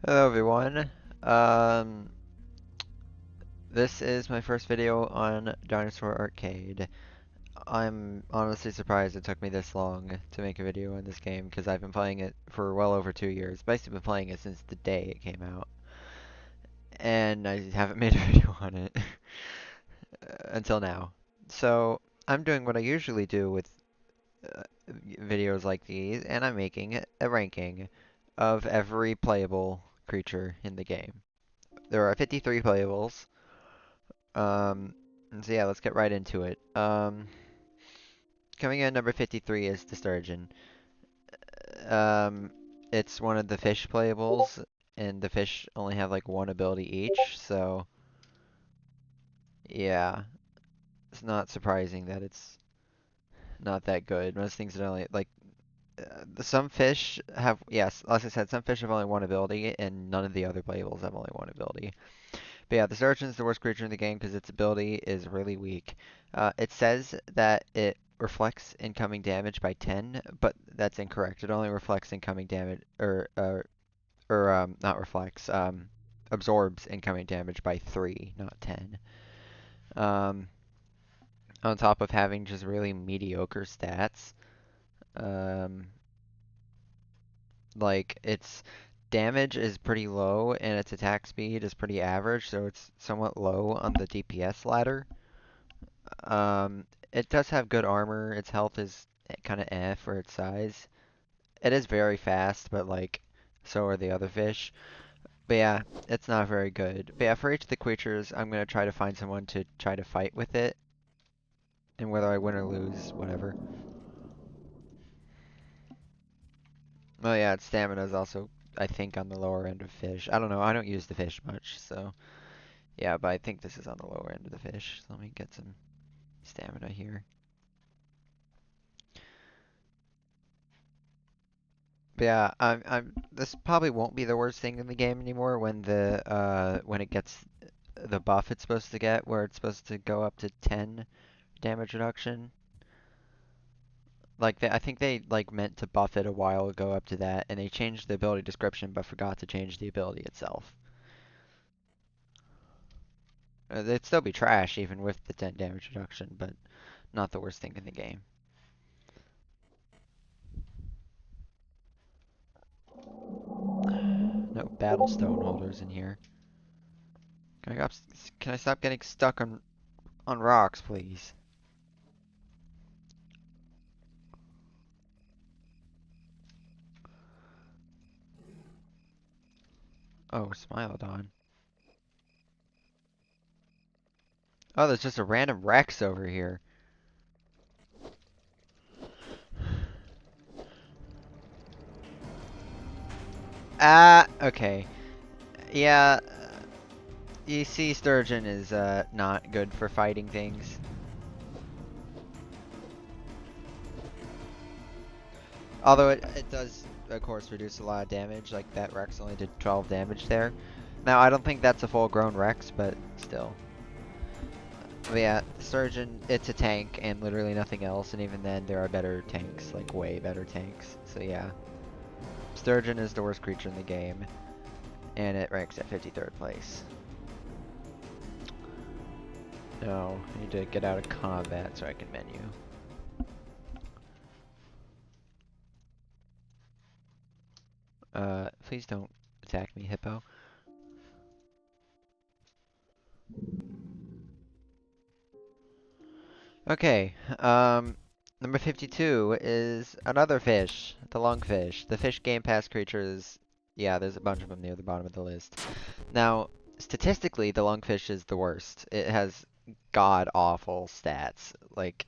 Hello everyone. Um, this is my first video on Dinosaur Arcade. I'm honestly surprised it took me this long to make a video on this game because I've been playing it for well over 2 years. Basically been playing it since the day it came out, and I haven't made a video on it until now. So I'm doing what I usually do with uh, videos like these, and I'm making a ranking of every playable creature in the game. There are 53 playables. So yeah, let's get right into it. Coming in number 53 is the sturgeon. Um, it's one of the fish playables, and the fish only have like one ability each, so yeah, it's not surprising that it's not that good. Most things are only like some fish have, yes, as I said, some fish have only one ability, and none of the other playables have only one ability. But yeah, the Sturgeon's the worst creature in the game because its ability is really weak. It says that it reflects incoming damage by 10, but that's incorrect. It only reflects incoming damage, or not reflects, absorbs incoming damage by 3, not 10. Um, on top of having just really mediocre stats. Um, like its damage is pretty low and its attack speed is pretty average, so it's somewhat low on the DPS ladder. It does have good armor. Its health is kind of for its size. It is very fast, but like, so are the other fish. But yeah, it's not very good. But yeah, for each of the creatures, I'm gonna try to find someone to try to fight with it, and whether I win or lose, whatever. Oh yeah, its stamina is also, I think, on the lower end of fish. I don't know. I don't use the fish much, so yeah, but I think this is on the lower end of the fish. So let me get some stamina here. But yeah, this probably won't be the worst thing in the game anymore when it gets the buff it's supposed to get, where it's supposed to go up to 10 damage reduction. I think they like meant to buff it a while ago up to that, and they changed the ability description but forgot to change the ability itself. It'd still be trash even with the 10 damage reduction, but not the worst thing in the game. No battle stone holders in here. Can I stop getting stuck on rocks, please? Oh, Smilodon. Oh, there's just a random Rex over here. Ah, okay. Yeah, you see Sturgeon is not good for fighting things. Although it does, of course, reduce a lot of damage. Like that Rex only did 12 damage there. Now, I don't think that's a full-grown Rex, but still. But yeah, Sturgeon, it's a tank and literally nothing else, and even then there are better tanks, like way better tanks. So yeah, Sturgeon is the worst creature in the game, and it ranks at 53rd place. No, I need to get out of combat so I can menu. Please don't attack me, Hippo. Okay, number 52 is another fish, the lungfish. The fish Game Pass creatures, yeah, there's a bunch of them near the bottom of the list. Now, statistically, the lungfish is the worst. It has god-awful stats, like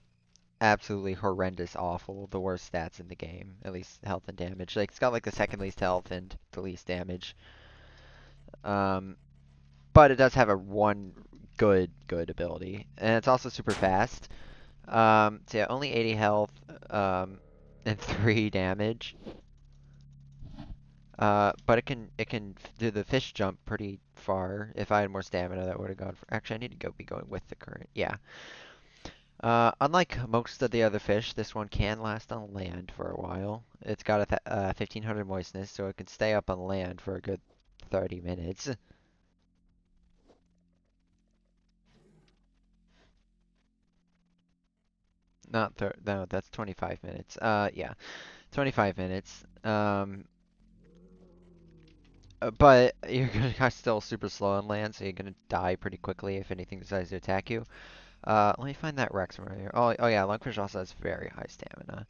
absolutely horrendous awful, the worst stats in the game, at least health and damage. Like, it's got like the second least health and the least damage. Um, but it does have a one good ability, and it's also super fast. So yeah, only 80 health, and 3 damage. But it can do the fish jump pretty far. If I had more stamina, that would have gone for. Actually, I need to be going with the current. Yeah. Unlike most of the other fish, this one can last on land for a while. It's got a 1500 moistness, so it can stay up on land for a good 30 minutes. Not no, that's 25 minutes. Yeah, 25 minutes. But you're gonna still super slow on land, so you're gonna die pretty quickly if anything decides to attack you. Let me find that Rex from earlier. Oh yeah, Lungfish also has very high stamina.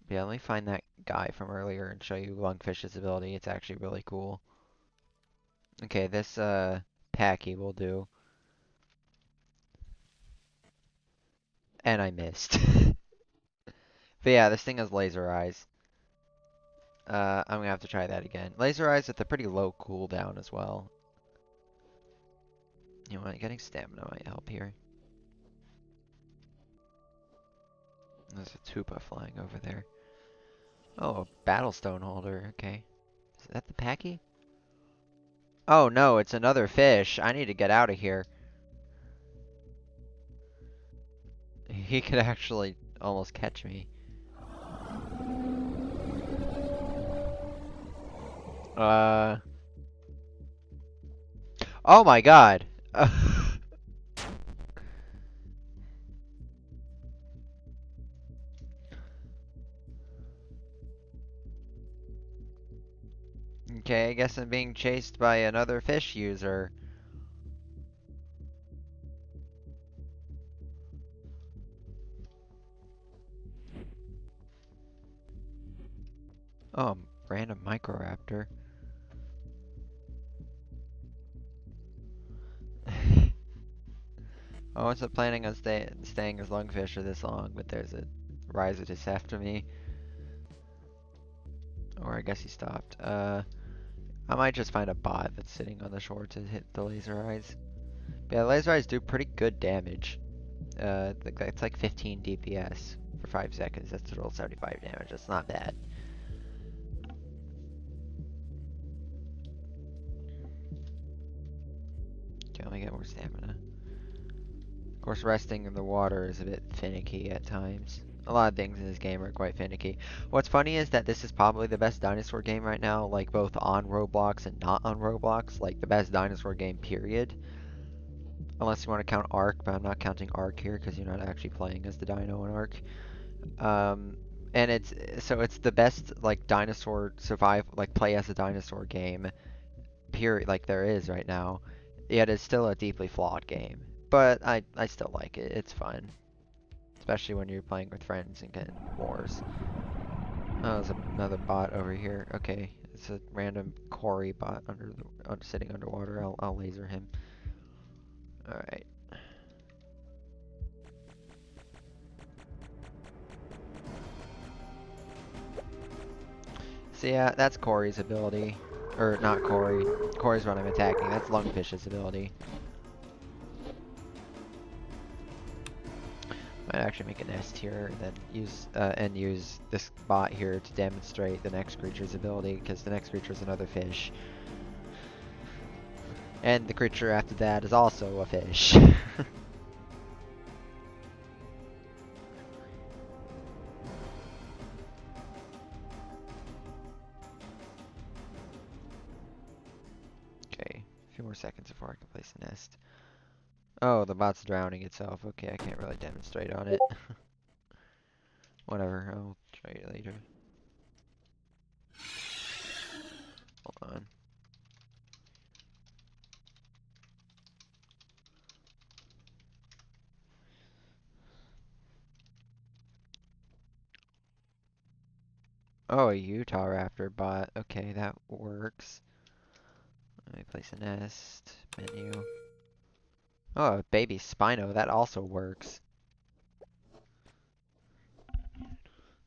Yeah, let me find that guy from earlier and show you Lungfish's ability. It's actually really cool. Okay, this Packy will do. And I missed. But yeah, this thing has laser eyes. I'm gonna have to try that again. Laser eyes with a pretty low cooldown as well. You know what? Getting stamina might help here. There's a tuba flying over there. Oh, a battlestone holder. Okay. Is that the Packy? Oh no, it's another fish. I need to get out of here. He could actually almost catch me. Oh my god. Okay, I guess I'm being chased by another fish user. Oh, random Microraptor. I wasn't planning on staying as Lungfish for this long, but there's a Rhizodus after me. Or I guess he stopped. I might just find a bot that's sitting on the shore to hit the laser eyes. But yeah, laser eyes do pretty good damage. It's like 15 DPS for 5 seconds. That's total 75 damage. That's not bad. Okay, let me get more stamina. Of course, resting in the water is a bit finicky at times. A lot of things in this game are quite finicky. What's funny is that this is probably the best dinosaur game right now, like both on Roblox and not on Roblox. Like the best dinosaur game, period. Unless you want to count Ark, but I'm not counting Ark here because you're not actually playing as the dino in Ark. And it's the best like dinosaur survive like play as a dinosaur game, period, like there is right now. Yet it's still a deeply flawed game. But I still like it. It's fun. Especially when you're playing with friends and getting wars. Oh, there's another bot over here. Okay, it's a random Cory bot sitting underwater. I'll laser him. All right. So yeah, that's Cory's ability. Or not Cory. Cory's what I'm attacking. That's Lungfish's ability. Might actually make a nest here and then use this bot here to demonstrate the next creature's ability, because the next creature is another fish. And the creature after that is also a fish. Okay, a few more seconds before I can place a nest. Oh, the bot's drowning itself. Okay, I can't really demonstrate on it. Whatever, I'll try it later. Hold on. Oh, a Utah Raptor bot. Okay, that works. Let me place a nest. Menu. Oh, a baby Spino. That also works.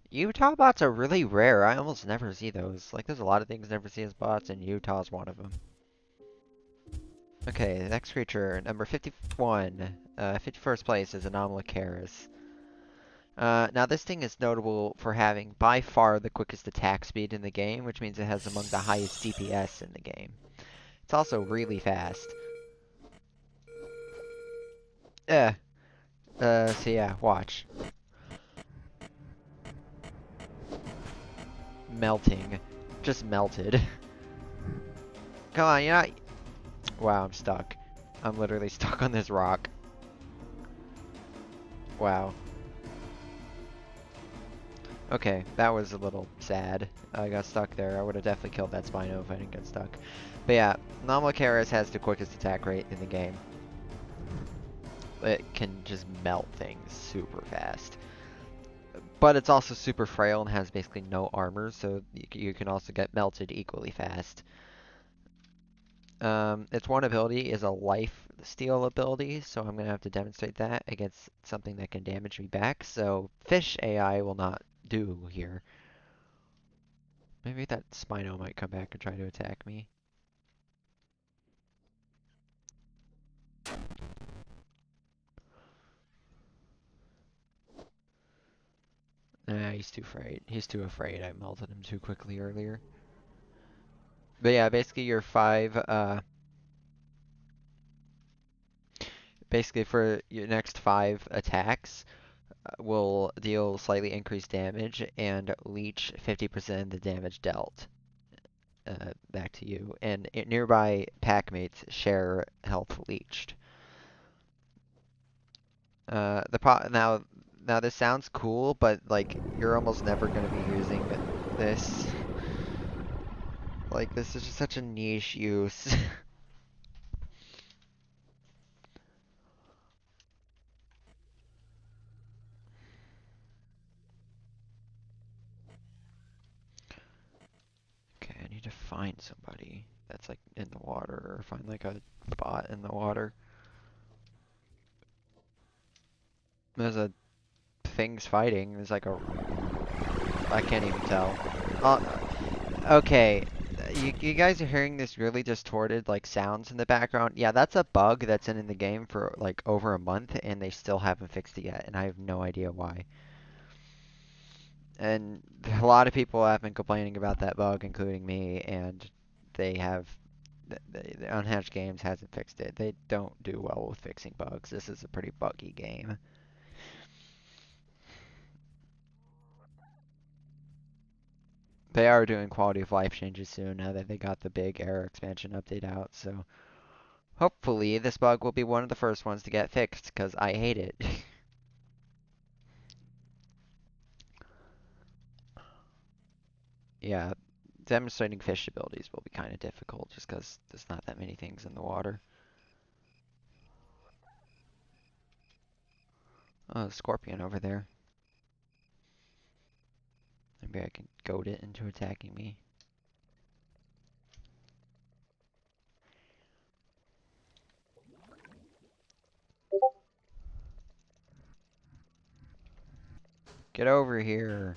Utah bots are really rare. I almost never see those. Like, there's a lot of things I never see as bots, and Utah's one of them. Okay, the next creature, number 51. 51st place is Anomalocaris. Now this thing is notable for having by far the quickest attack speed in the game, which means it has among the highest DPS in the game. It's also really fast. So yeah, watch. Melting. Just melted. Come on, you're not... Wow, I'm stuck. I'm literally stuck on this rock. Wow. Okay, that was a little sad. I got stuck there. I would have definitely killed that Spino if I didn't get stuck. But yeah, Nomlocaris has the quickest attack rate in the game. It can just melt things super fast. But it's also super frail and has basically no armor, so you can also get melted equally fast. Its one ability is a life steal ability, so I'm going to have to demonstrate that against something that can damage me back. So fish AI will not do here. Maybe that Spino might come back and try to attack me. Nah, he's too afraid. He's too afraid. I melted him too quickly earlier. But yeah, basically your basically for your next 5 attacks, will deal slightly increased damage and leech 50% of the damage dealt back to you. And nearby packmates share health leached. Now this sounds cool, but like you're almost never going to be using this. Like this is just such a niche use. Okay, I need to find somebody that's like in the water, or find like a bot in the water. There's a things fighting. There's like a... I can't even tell. Uh, okay, you guys are hearing this really distorted like sounds in the background. Yeah, that's a bug that's in the game for like over a month, and they still haven't fixed it yet, and I have no idea why. And a lot of people have been complaining about that bug, including me, and they have... The Unhatched Games hasn't fixed it. They don't do well with fixing bugs. This is a pretty buggy game. They are doing quality of life changes soon now that they got the big error expansion update out, so hopefully this bug will be one of the first ones to get fixed, because I hate it. Yeah, demonstrating fish abilities will be kind of difficult just because there's not that many things in the water. Oh, scorpion over there. Maybe I can goad it into attacking me. Get over here.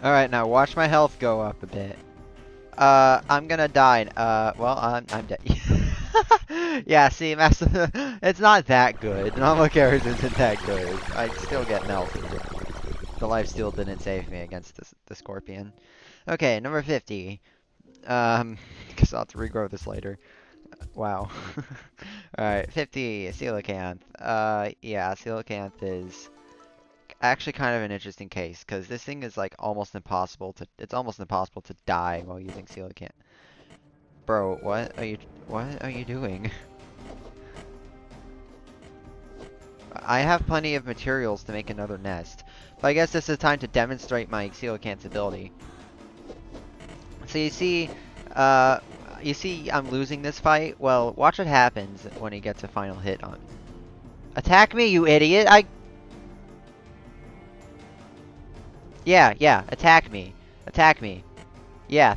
Alright, now watch my health go up a bit. I'm gonna die. Well, I'm dead. Yeah, see, it's not that good. Normal characters isn't that good. I still get melted. The lifesteal didn't save me against the scorpion. Okay, number 50. Guess I'll have to regrow this later. Wow. Alright, 50, coelacanth. Yeah, coelacanth is actually kind of an interesting case, because this thing is like almost impossible to... It's almost impossible to die while using coelacanth. Bro, what are you doing? I have plenty of materials to make another nest. But I guess this is time to demonstrate my coelacanth's ability. So you see I'm losing this fight? Well, watch what happens when he gets a final hit on me. Attack me, you idiot! Yeah, attack me. Attack me. Yeah.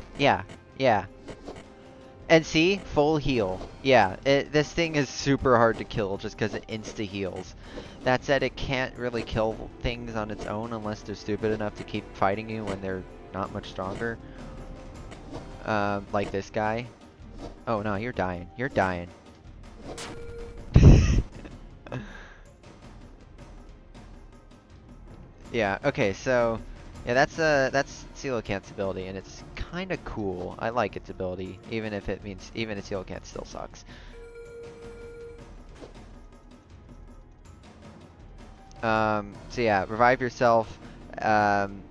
And see? Full heal. Yeah, this thing is super hard to kill just because it insta-heals. That said, it can't really kill things on its own unless they're stupid enough to keep fighting you when they're not much stronger. Like this guy. Oh no, you're dying. You're dying. Yeah, okay, so... Yeah, that's coelacanth's ability, and it's kinda cool. I like its ability, even if its coelacanth still sucks. So yeah, revive yourself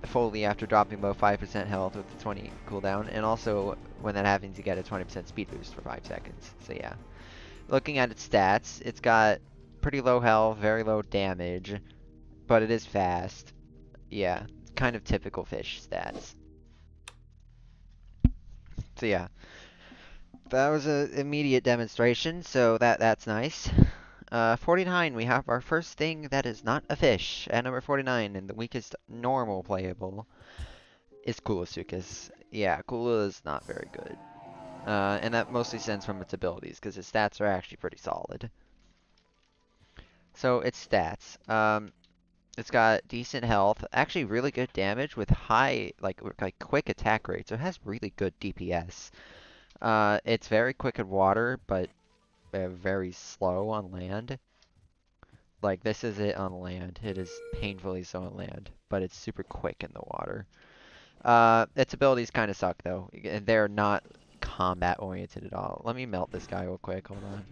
fully after dropping below 5% health with the 20 cooldown, and also when that happens, you get a 20% speed boost for 5 seconds. So yeah, looking at its stats, it's got pretty low health, very low damage, but it is fast. Yeah, it's kind of typical fish stats. So yeah, that was an immediate demonstration, so that's nice. 49, we have our first thing that is not a fish. At number 49, and the weakest normal playable, is Kulasukas. Yeah, Kula is not very good. And that mostly stems from its abilities, because its stats are actually pretty solid. So, its stats. It's got decent health, actually really good damage with high, like quick attack rate, so it has really good DPS. It's very quick in water, but very slow on land. Like, this is it on land. It is painfully so on land, but it's super quick in the water. Its abilities kind of suck, though. They're not combat-oriented at all. Let me melt this guy real quick. Hold on.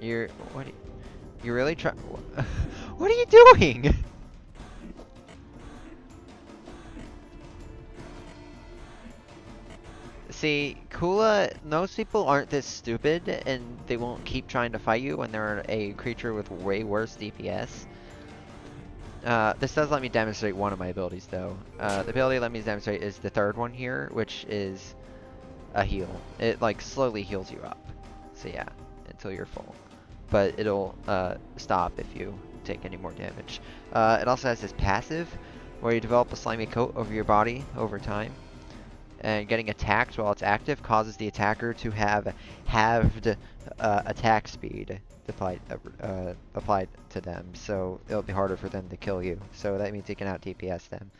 You're... What? You really try... What are you doing? See, Kula, most people aren't this stupid, and they won't keep trying to fight you when they're a creature with way worse DPS. This does let me demonstrate one of my abilities, though. The ability let me demonstrate is the third one here, which is a heal. It, like, slowly heals you up. So yeah, until you're full. But it'll stop if you take any more damage. It also has this passive, where you develop a slimy coat over your body over time. And getting attacked while it's active causes the attacker to have halved attack speed applied to them, so it'll be harder for them to kill you. So that means you can out DPS them.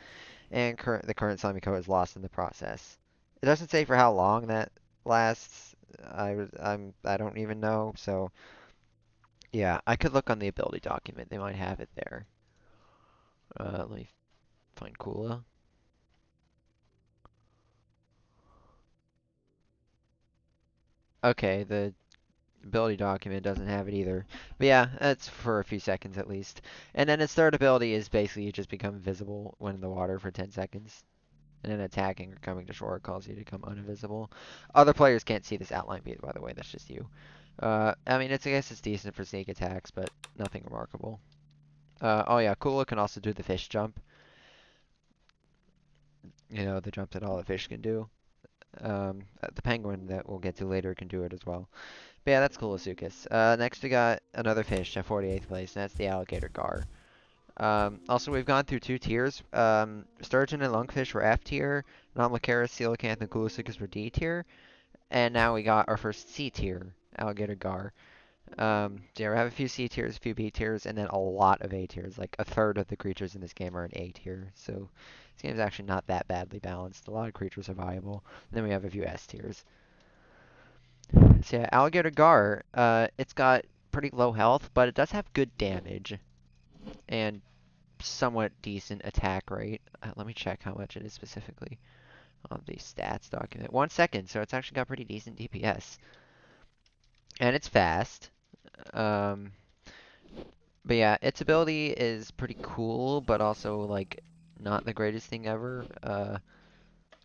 And the current slimy coat is lost in the process. It doesn't say for how long that lasts. I don't even know. So yeah, I could look on the ability document. They might have it there. Let me find Kula. Okay, the ability document doesn't have it either. But yeah, that's for a few seconds at least. And then its third ability is basically you just become visible when in the water for 10 seconds. And then attacking or coming to shore causes you to become uninvisible. Other players can't see this outline beat, by the way, that's just you. I mean, I guess it's decent for sneak attacks, but nothing remarkable. Oh yeah, Kula can also do the fish jump. You know, the jump that all the fish can do. The penguin that we'll get to later can do it as well. But yeah, that's Kulasukas. Next we got another fish at 48th place, and that's the alligator gar. Also, we've gone through two tiers. Sturgeon and lungfish were F tier, non-Lacaris, coelacanth, and Kulasukas were D tier. And now we got our first C tier, alligator gar. So yeah, we have a few C tiers, a few B tiers, and then a lot of A tiers. Like a third of the creatures in this game are in A tier. So this game is actually not that badly balanced. A lot of creatures are viable. And then we have a few S tiers. So yeah, Alligator Gar, it's got pretty low health, but it does have good damage and somewhat decent attack rate. Let me check how much it is specifically on the stats document. 1 second, so it's actually got pretty decent DPS. And it's fast. Um, but yeah, its ability is pretty cool, but also, like, not the greatest thing ever.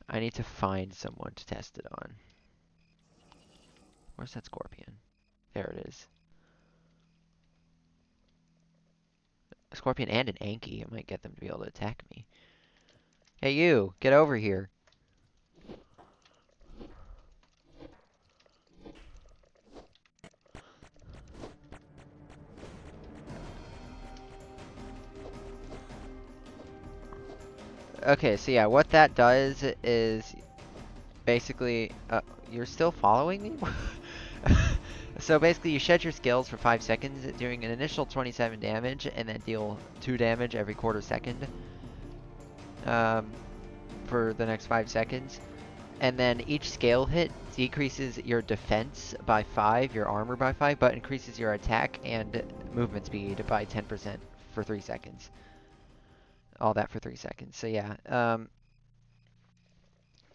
I need to find someone to test it on. Where's that scorpion? There it is. A scorpion and an Anki. I might get them to be able to attack me. Hey you, get over here. Okay, so yeah, what that does is basically, you're still following me? So basically you shed your skills for 5 seconds, doing an initial 27 damage, and then deal 2 damage every quarter second um, for the next 5 seconds. And then each scale hit decreases your defense by 5, your armor by 5, but increases your attack and movement speed by 10% for 3 seconds. All that for 3 seconds. So yeah,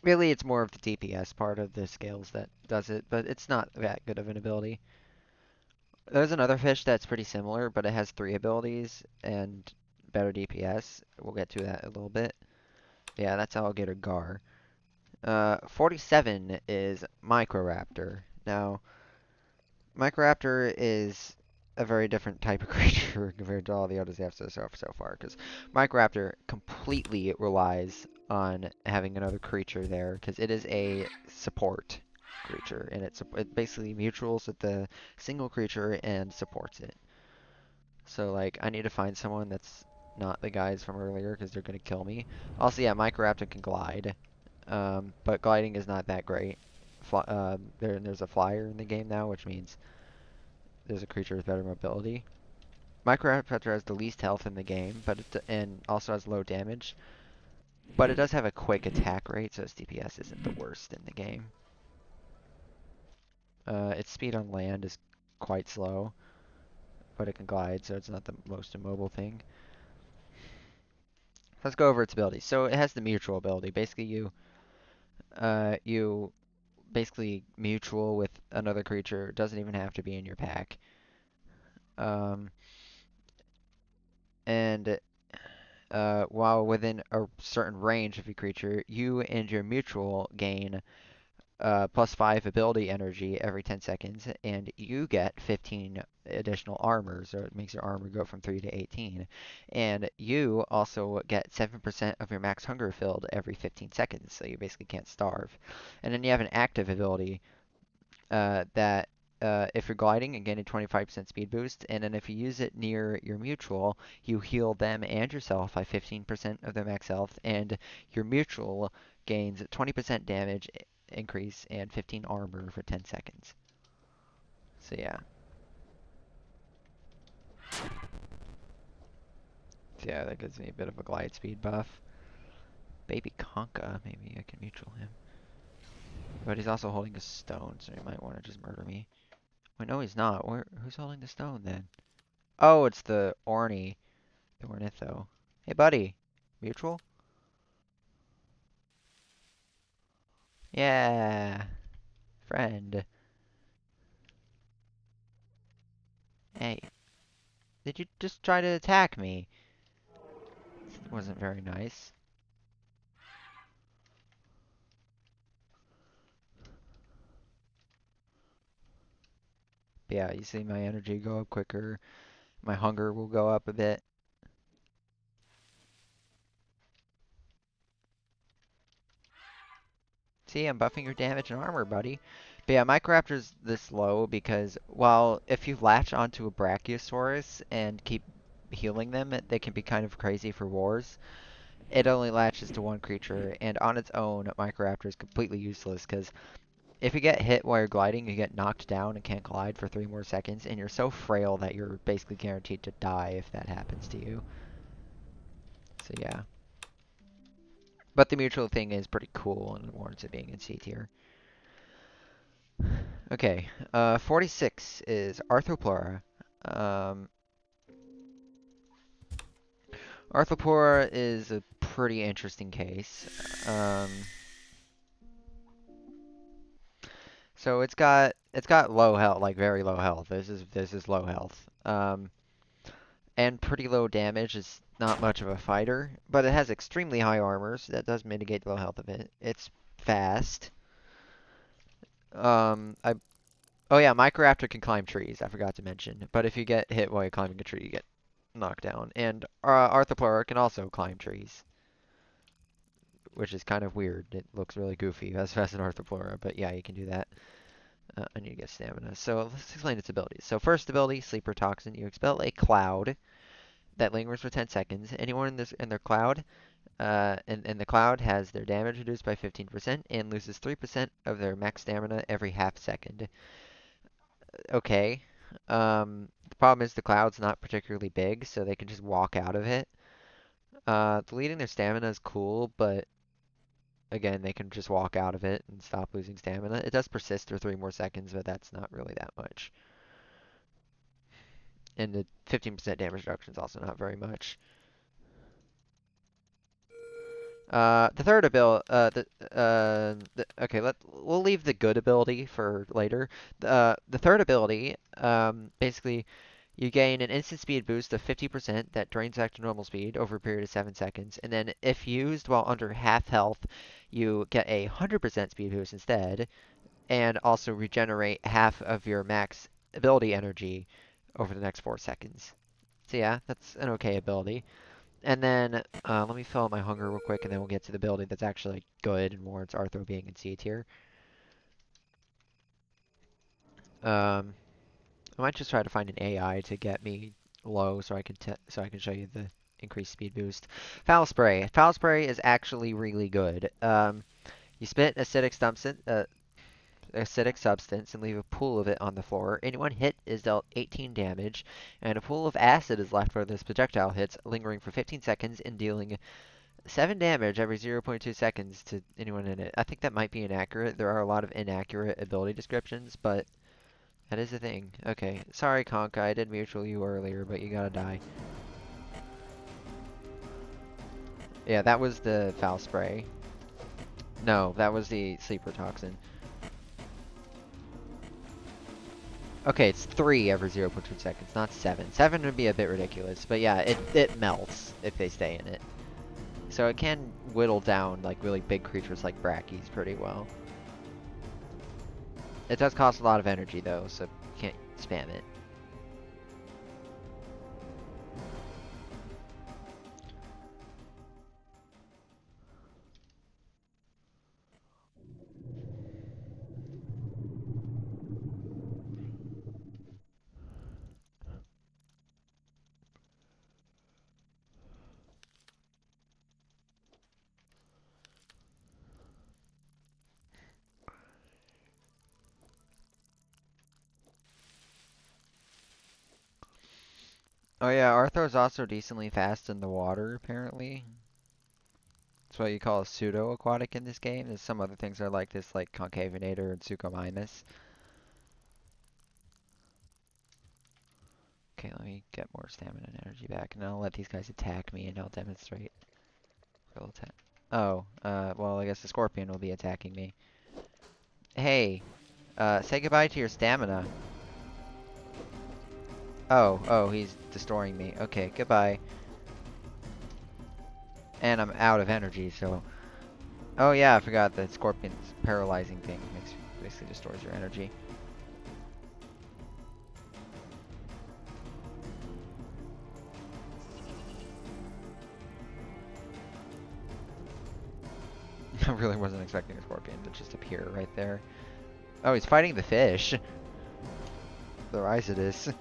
Really, it's more of the DPS part of the scales that does it, but it's not that good of an ability. There's another fish that's pretty similar, but it has three abilities and better DPS. We'll get to that a little bit. Yeah, that's Alligator Gar. 47 is Microraptor. Now, Microraptor is a very different type of creature compared to all the others I've so far, because Microraptor completely relies on having another creature there, because it is a support creature, and it basically mutuals with the single creature and supports it. So, like, I need to find someone that's not the guys from earlier, because they're going to kill me. Also, yeah, Microraptor can glide, but gliding is not that great. There's a flyer in the game now, which means there's a creature with better mobility. Microraptor has the least health in the game, and also has low damage, but it does have a quick attack rate, so its DPS isn't the worst in the game. Its speed on land is quite slow, but it can glide, so it's not the most immobile thing. Let's go over its abilities. So it has the mutual ability. Basically, you basically mutual with another creature. It doesn't even have to be in your pack. Um, and while within a certain range of your creature, you and your mutual gain +5 ability energy every 10 seconds, and you get 15 additional armor, so it makes your armor go from 3 to 18. And you also get 7% of your max hunger filled every 15 seconds, so you basically can't starve. And then you have an active ability that if you're gliding and getting 25% speed boost, and then if you use it near your mutual, you heal them and yourself by 15% of their max health, and your mutual gains 20% damage increase and 15 armor for 10 seconds. So yeah. So yeah, that gives me a bit of a glide speed buff. Baby Conka, maybe I can mutual him. But he's also holding a stone, so he might want to just murder me. Wait, no, he's not. Who's holding the stone then? Oh, it's the Orny. The Ornitho. Hey, buddy. Mutual? Yeah. Friend. Hey. Did you just try to attack me? It wasn't very nice. But yeah, you see my energy go up quicker. My hunger will go up a bit. See, I'm buffing your damage and armor, buddy. But yeah, Microraptor's this low because, while if you latch onto a Brachiosaurus and keep healing them, they can be kind of crazy for wars. It only latches to one creature, and on its own, Microraptor is completely useless because if you get hit while you're gliding, you get knocked down and can't glide for 3 more seconds, and you're so frail that you're basically guaranteed to die if that happens to you. So yeah. But the mutual thing is pretty cool and warrants it being in C tier. Okay, 46 is Arthropleura. Um, Arthropleura is a pretty interesting case. So it's got low health, like very low health. This is low health. And pretty low damage. It's not much of a fighter, but it has extremely high armor, so that does mitigate the low health of it. It's fast. I Oh yeah, Microraptor can climb trees. I forgot to mention. But if you get hit while you're climbing a tree, you get knocked down. And Arthropleura can also climb trees, which is kind of weird. It looks really goofy as fast as an Arthropleura, but yeah, you can do that. I need to get stamina. So let's explain its abilities. So first ability, Sleeper Toxin. You expel a cloud that lingers for 10 seconds. Anyone in their cloud, and the cloud has their damage reduced by 15% and loses 3% of their max stamina every half second. Okay. The problem is the cloud's not particularly big, so they can just walk out of it. Deleting their stamina is cool, but again, they can just walk out of it and stop losing stamina. It does persist for 3 more seconds, but that's not really that much. And the 15% damage reduction is also not very much. The third ability, okay, we'll leave the good ability for later. The third ability, basically, you gain an instant speed boost of 50% that drains back to normal speed over a period of 7 seconds. And then if used while under half health, you get a 100% speed boost instead, and also regenerate half of your max ability energy over the next 4 seconds. So yeah, that's an okay ability. And then let me fill out my hunger real quick, and then we'll get to the ability that's actually good and warrants Arthro being in C tier. Um, I might just try to find an AI to get me low, so I can show you the increased speed boost. Foul spray. Foul spray is actually really good. You spit acidic substance and leave a pool of it on the floor. Anyone hit is dealt 18 damage, and a pool of acid is left where this projectile hits, lingering for 15 seconds and dealing 7 damage every 0.2 seconds to anyone in it. I think that might be inaccurate. There are a lot of inaccurate ability descriptions, but that is a thing. Okay, sorry Conka, I did mutual you earlier, but you gotta die. Yeah, that was the foul spray. No, that was the sleeper toxin. Okay, it's 3 every 0.2 seconds, not 7. 7 would be a bit ridiculous, but yeah, it melts if they stay in it. So it can whittle down like really big creatures like Brackies pretty well. It does cost a lot of energy though, so you can't spam it. Oh yeah, Arthur's also decently fast in the water, apparently. That's what you call a pseudo-aquatic in this game. There's some other things that are like this, like Concavinator and Suchomimus. Okay, let me get more stamina and energy back, and I'll let these guys attack me, and I'll demonstrate real attack. Oh, well, I guess the Scorpion will be attacking me. Hey, say goodbye to your stamina. Oh, he's destroying me. Okay, goodbye. And I'm out of energy, so... Oh yeah, I forgot the Scorpion's paralyzing thing basically destroys your energy. I really wasn't expecting a Scorpion to just appear right there. Oh, he's fighting the fish. The Rhizodus.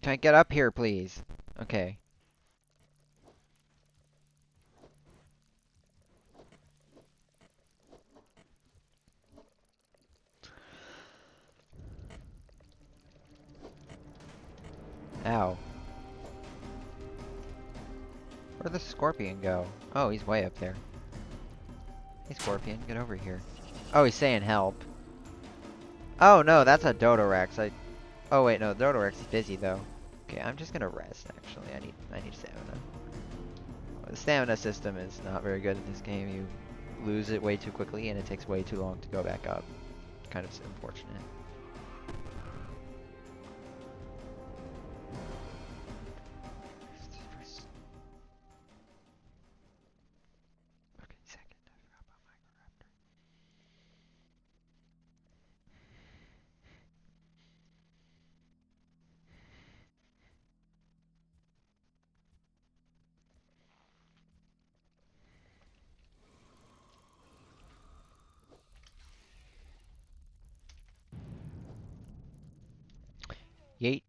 Can I get up here, please? Okay. Ow. Where'd the Scorpion go? Oh, he's way up there. Hey, Scorpion, get over here. Oh, he's saying help. Oh, no, that's a Dodorex. Oh, wait, no, Dodorex is busy, though. Okay, I'm just gonna rest, actually. I need stamina. The stamina system is not very good in this game. You lose it way too quickly, and it takes way too long to go back up. Kind of unfortunate. Okay, second. I forgot about Microraptor. Yeet.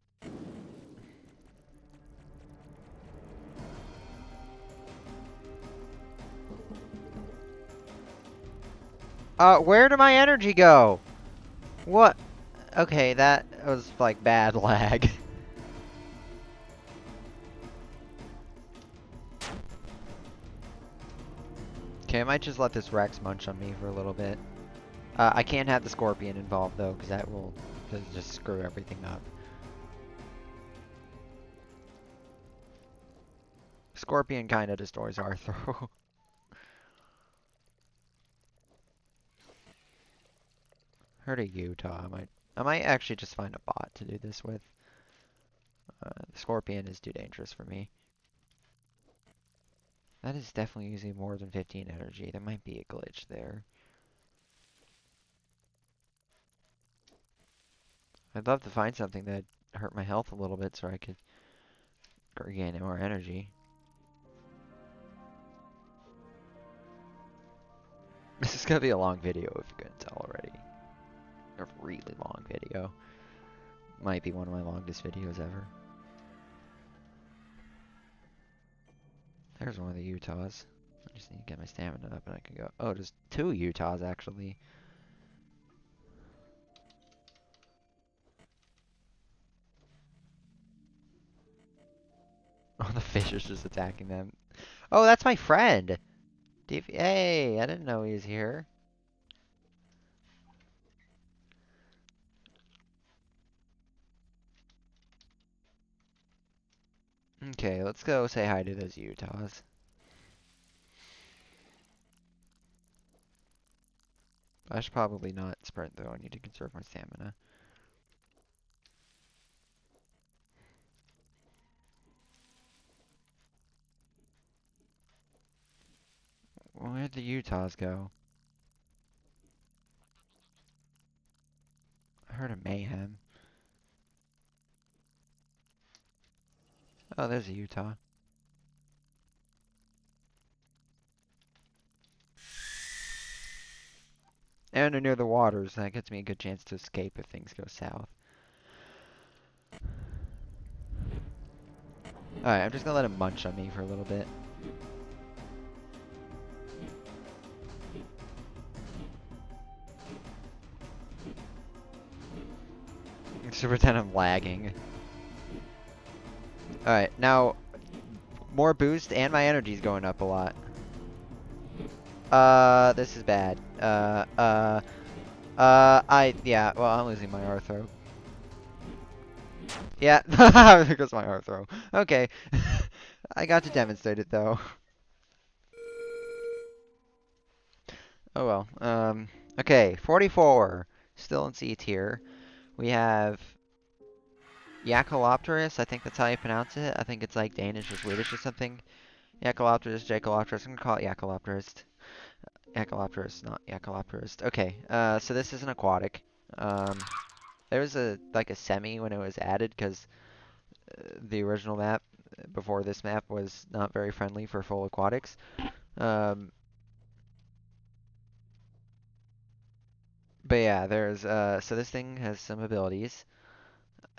Where did my energy go? What? Okay, that was like bad lag. Okay, I might just let this Rex munch on me for a little bit. I can't have the Scorpion involved though, because that will just screw everything up. Scorpion kind of destroys Arthro. Heard of Utah. I might actually just find a bot to do this with. The Scorpion is too dangerous for me. That is definitely using more than 15 energy. There might be a glitch there. I'd love to find something that hurt my health a little bit so I could regain more energy. This is gonna be a long video if you couldn't tell already. A really long video. Might be one of my longest videos ever. There's one of the Utahs. I just need to get my stamina up and I can go. Oh, there's 2 Utahs actually. Oh, the fish is just attacking them. Oh, that's my friend! Hey, I didn't know he was here. Okay, let's go say hi to those Utahs. I should probably not sprint though, I need to conserve my stamina. Where'd the Utahs go? I heard a mayhem. Oh, there's a Utah. And they're near the waters, that gives me a good chance to escape if things go south. Alright, I'm just gonna let him munch on me for a little bit. Just to pretend I'm lagging. Alright, now more boost and my energy's going up a lot. This is bad. Yeah, well, I'm losing my Arthro. Yeah, because my Arthro. Okay. I got to demonstrate it, though. Oh well. Okay, 44. Still in C tier. We have Yakalopterus. I think that's how you pronounce it. I think it's like Danish or Swedish or something. Yakalopterus, Jacolopterus. I'm gonna call it Yakalopterus. Yakalopterus, not Yakalopterus. Okay, so this is an aquatic. Um, there was like a semi when it was added because the original map before this map was not very friendly for full aquatics. Um, but yeah, there's so this thing has some abilities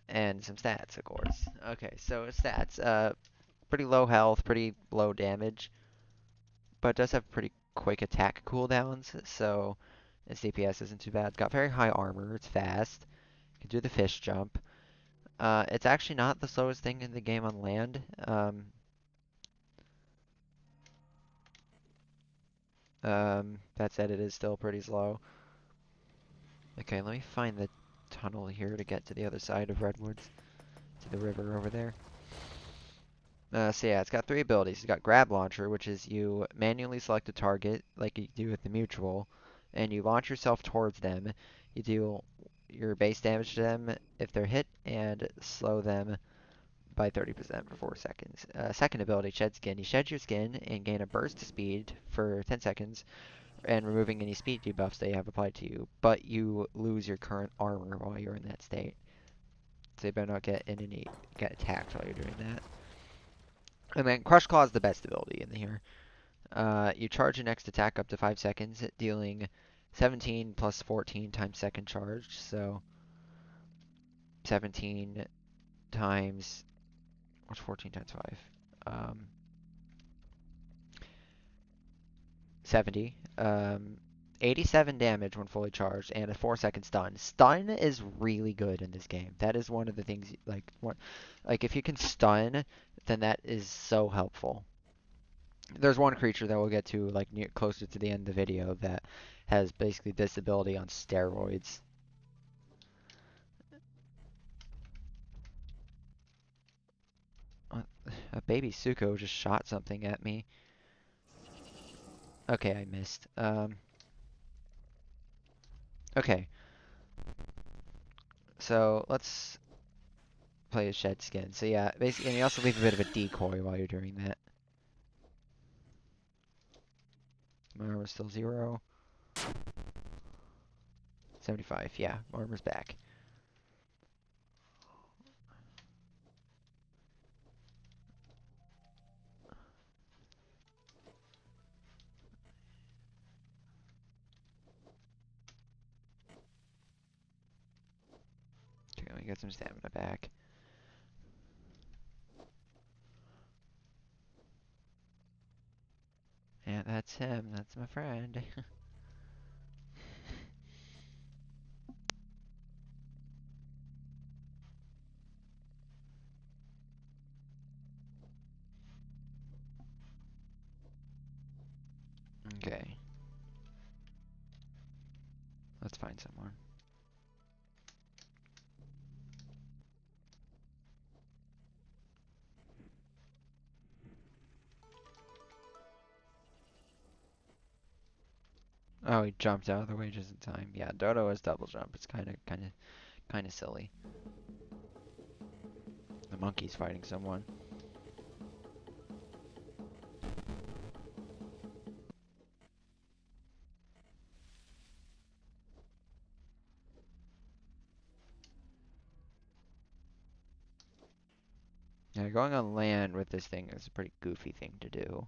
and some stats, of course. Okay, so stats, pretty low health, pretty low damage, but it does have pretty quick attack cooldowns, so its DPS isn't too bad. It's got very high armor, it's fast, can do the fish jump. It's actually not the slowest thing in the game on land. That said, it is still pretty slow. Okay, let me find the tunnel here to get to the other side of Redwoods, to the river over there. So yeah, it's got 3 abilities. It's got Grab Launcher, which is you manually select a target, like you do with the mutual, and you launch yourself towards them. You deal your base damage to them if they're hit, and slow them by 30% for 4 seconds. Second ability, Shed Skin. You shed your skin and gain a burst speed for 10 seconds, and removing any speed debuffs they have applied to you, but you lose your current armor while you're in that state. So you better not get attacked while you're doing that. And then Crush Claw is the best ability in here. You charge your next attack up to 5 seconds, dealing 17 plus 14 times second charge. So 17 times, what's 14 times 5? 70. 87 damage when fully charged, and a 4-second stun. Stun is really good in this game. That is one of the things, like if you can stun, then that is so helpful. There's one creature that we'll get to like near closer to the end of the video that has basically this ability on steroids. A baby Suko just shot something at me. Okay, I missed. Okay. So let's play a shed skin. So yeah, basically, and you also leave a bit of a decoy while you're doing that. My armor's still 0. 75, yeah, my armor's back. Okay, let me get some stamina back. Yeah, that's him. That's my friend. Okay. Let's find someone. Oh, he jumped out of the way just in time. Yeah, Dodo has double jump. It's kind of silly. The monkey's fighting someone. Yeah, going on land with this thing is a pretty goofy thing to do.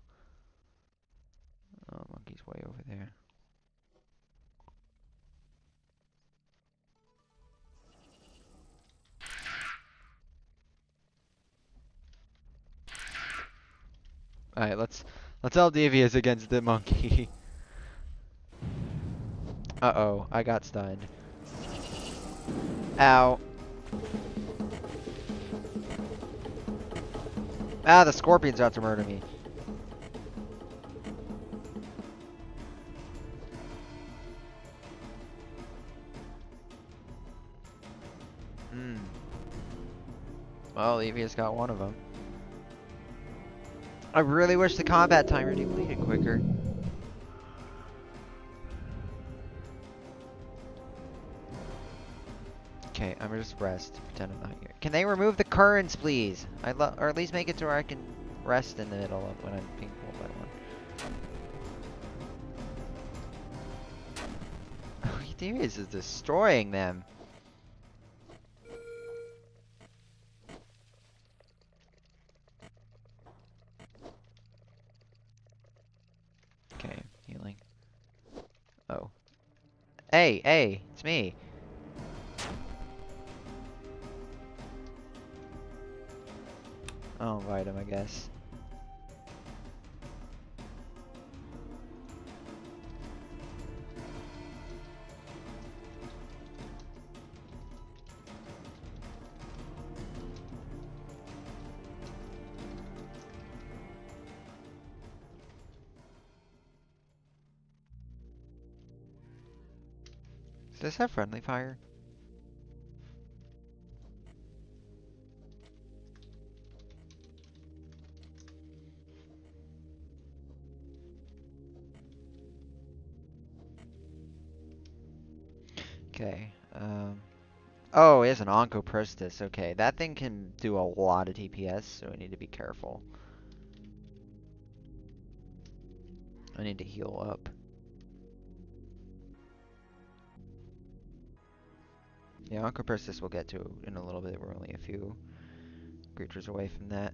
Oh, monkey's way over there. Alright, let's all devious against the monkey. Uh-oh, I got stunned. Ow. Ah, the scorpion's out to murder me. Hmm. Well, Evia's got one of them. I really wish the combat timer depleted quicker. Okay, I'm gonna just rest. Pretend I'm not here. Can they remove the currents, please? Or at least make it to where I can rest in the middle of when I'm being pulled by one. All he is destroying them. Okay, healing. Oh. Hey, it's me. I'll invite him, I guess. Does this have friendly fire? Okay, oh, it has an Oncoprostus. Okay, that thing can do a lot of DPS, so I need to be careful. I need to heal up. Yeah, Oncoprostus we'll get to in a little bit. We're only a few creatures away from that.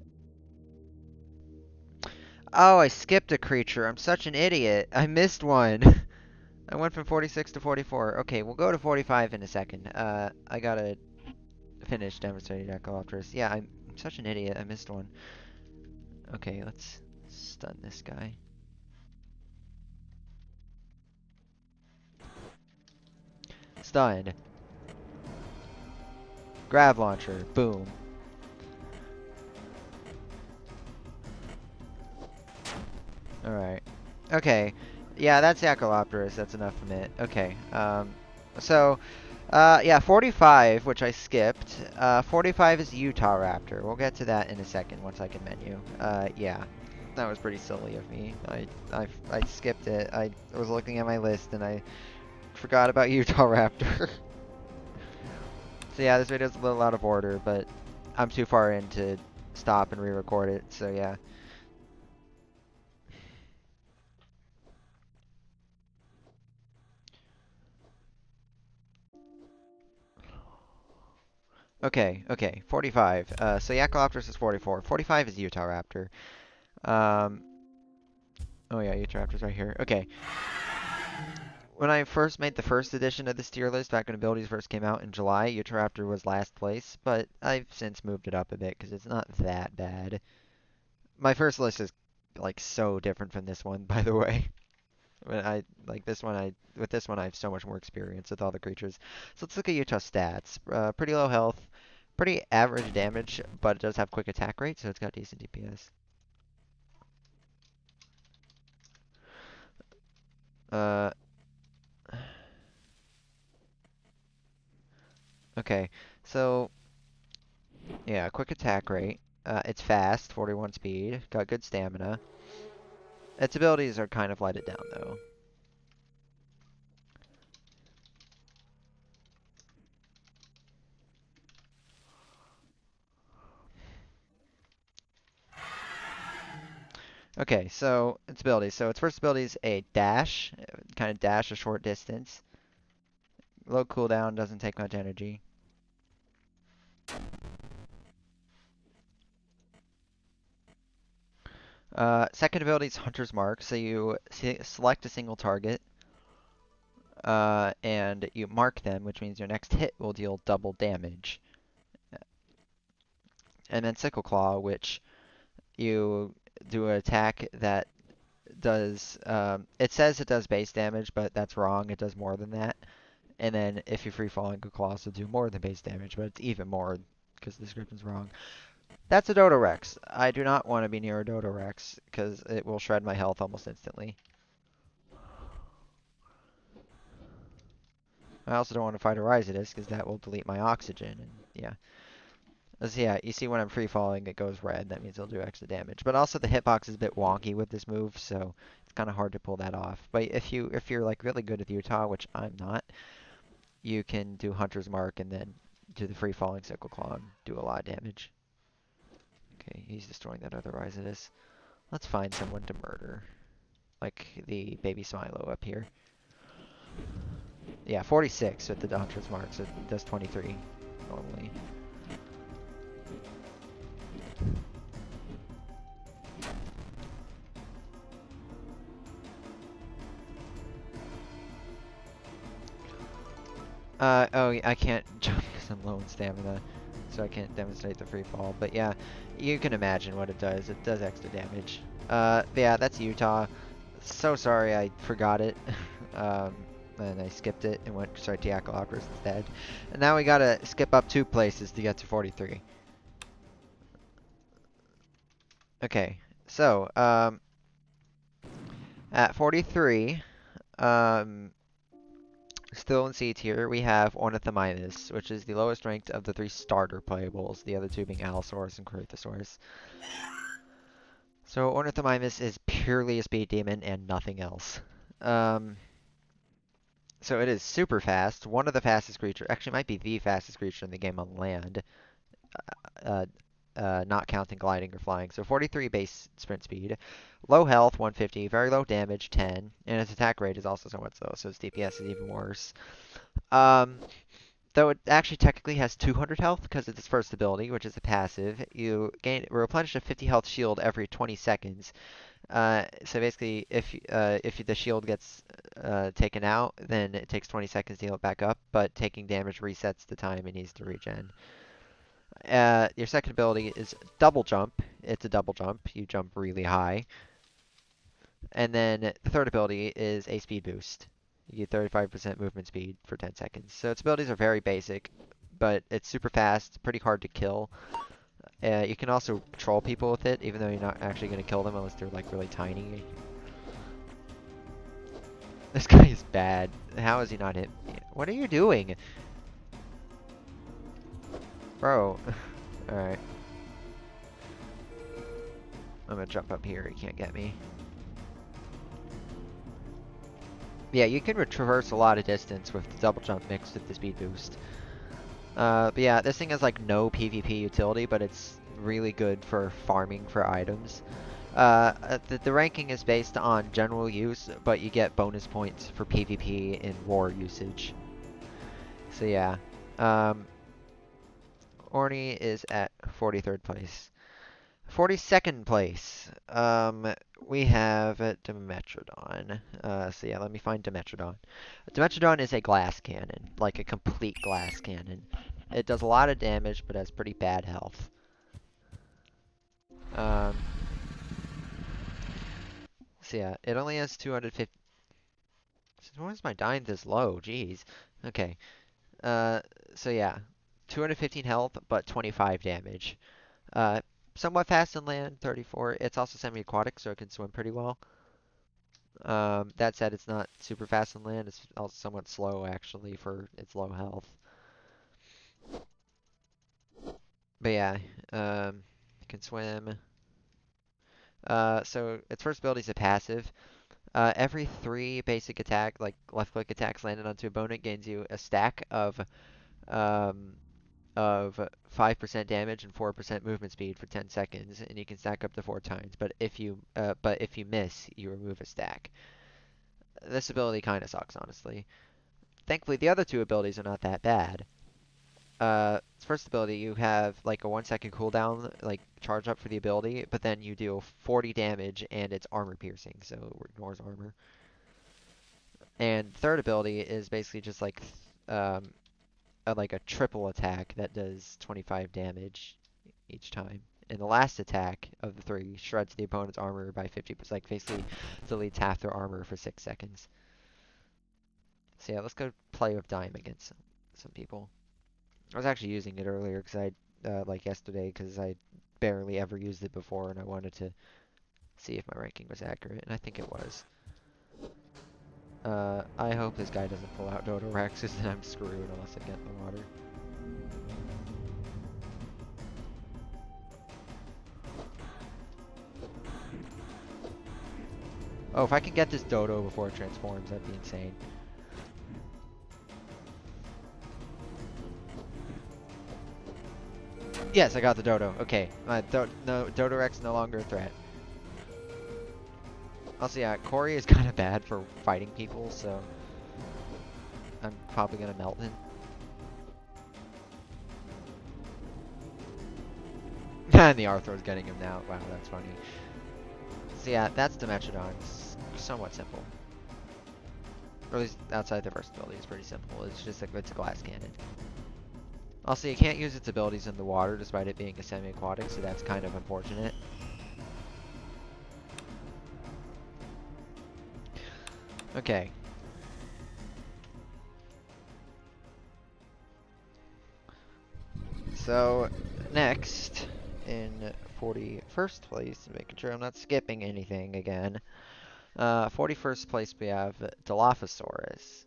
Oh, I skipped a creature. I'm such an idiot. I missed one. I went from 46 to 44. Okay, we'll go to 45 in a second. I gotta finish demonstrating Echolophterus. Yeah, I'm such an idiot. I missed one. Okay, let's stun this guy. Stunned. Grav launcher. Boom. Alright. Okay. Yeah, that's Acrolopterus. That's enough from it. Okay. So, yeah, 45, which I skipped. 45 is Utah Raptor. We'll get to that in a second once I can menu. Yeah. That was pretty silly of me. I skipped it. I was looking at my list and I forgot about Utah Raptor. So yeah, this video's a little out of order, but I'm too far in to stop and re-record it, so yeah. Okay, 45. So Yakalopterus is 44. 45 is Utah Raptor. Um, oh yeah, Utah Raptor's right here. Okay. When I first made the first edition of this tier list, back when abilities first came out in July, Utah Raptor was last place, but I've since moved it up a bit because it's not that bad. My first list is like so different from this one, by the way. When I like this one, with this one I have so much more experience with all the creatures. So let's look at Utah stats. Pretty low health, pretty average damage, but it does have quick attack rate, so it's got decent DPS. Uh, okay, so yeah, quick attack rate. It's fast, 41 speed, got good stamina. Its abilities are kind of let it down though. Okay, so its abilities. So its first ability is a dash, kind of dash a short distance. Low cooldown, doesn't take much energy. Second ability is Hunter's Mark, so you select a single target, and you mark them, which means your next hit will deal double damage. And then Sickle Claw, which you do an attack that does, it says it does base damage, but that's wrong, it does more than that. And then if you free fall, Sickle Claw will do more than base damage, but it's even more because the description's wrong. That's a Dodorex. I do not want to be near a Dodorex because it will shred my health almost instantly. I also don't want to fight a Rhizodus because that will delete my oxygen. And yeah. So yeah, you see when I'm free falling, it goes red. That means it'll do extra damage. But also the hitbox is a bit wonky with this move, so it's kind of hard to pull that off. But if you're like really good with Utah, which I'm not, you can do Hunter's Mark and then do the free falling Sickle Claw and do a lot of damage. Okay, he's destroying that other Rhizodus. Let's find someone to murder. Like the baby Smilo up here. Yeah, 46 with the Hunter's Mark, so it does 23 normally. Oh, I can't jump because I'm low in stamina, so I can't demonstrate the free fall. But yeah, you can imagine what it does. It does extra damage. Yeah, that's Utah. So sorry I forgot it. And I skipped it and went straight to Yakalopterus instead. And now we gotta skip up 2 places to get to 43. Okay, so, at 43, still in C tier, we have Ornithomimus, which is the lowest ranked of the 3 starter playables, the other 2 being Allosaurus and Corythosaurus. So Ornithomimus is purely a speed demon and nothing else. So it is super fast, one of the fastest creatures, actually might be the fastest creature in the game on land, uh, not counting gliding or flying. So 43 base sprint speed, low health 150, very low damage 10, and its attack rate is also somewhat low, so its DPS is even worse. Though it actually technically has 200 health because of its first ability, which is a passive. You replenish a 50 health shield every 20 seconds. So basically, if the shield gets taken out, then it takes 20 seconds to heal it back up, but taking damage resets the time it needs to regen. Your second ability is double jump. It's a double jump. You jump really high. And then the third ability is a speed boost. You get 35% movement speed for 10 seconds. So its abilities are very basic, but it's super fast, pretty hard to kill. You can also troll people with it, even though you're not actually going to kill them unless they're like really tiny. This guy is bad. How is he not hit me? What are you doing? Bro. Alright. I'm gonna jump up here. He can't get me. Yeah, you can traverse a lot of distance with the double jump mixed with the speed boost. But yeah, this thing has like no PvP utility, but it's really good for farming for items. The ranking is based on general use, but you get bonus points for PvP and war usage. So yeah. Um, Orny is at 43rd place. 42nd place, we have Dimetrodon. So yeah, let me find Dimetrodon. Dimetrodon is a glass cannon, like a complete glass cannon. It does a lot of damage, but has pretty bad health. Um, so yeah, it only has 250. Why is my dying this low? Jeez. Okay. Uh, so yeah, 215 health, but 25 damage. Uh, Somewhat fast in land, 34. It's also semi-aquatic, so it can swim pretty well. That said, it's not super fast on land. It's also somewhat slow, actually, for its low health. But yeah, it can swim. So its first ability is a passive. Every 3 basic attack, like left-click attacks landed onto a opponent, gains you a stack um, of 5% damage and 4% movement speed for 10 seconds, and you can stack up to 4 times. But if you miss, you remove a stack. This ability kind of sucks, honestly. Thankfully, the other 2 abilities are not that bad. First ability, you have like a 1 second cooldown, like charge up for the ability, but then you deal 40 damage and it's armor piercing, so it ignores armor. And third ability is basically just like um, like a triple attack that does 25 damage each time. And the last attack of the 3 shreds the opponent's armor by 50%, like basically deletes half their armor for 6 seconds. So yeah, let's go play with Dime against some people. I was actually using it earlier because like yesterday, because I barely ever used it before, and I wanted to see if my ranking was accurate, and I think it was. I hope this guy doesn't pull out Dodo Rex, because then I'm screwed unless I get in the water. Oh, if I can get this Dodo before it transforms, that'd be insane. Yes, I got the Dodo. Okay, no, Dodo Rex no longer a threat. Also, yeah, Corey is kind of bad for fighting people, so I'm probably gonna melt him. And the Arthur's getting him now. Wow, that's funny. So yeah, that's Dimetrodon. It's somewhat simple. Or at least outside the first ability, it's pretty simple. It's just like it's a glass cannon. Also, you can't use its abilities in the water despite it being a semi-aquatic, so that's kind of unfortunate. Okay. So, next, in 41st place, making sure I'm not skipping anything again. 41st place we have Dilophosaurus.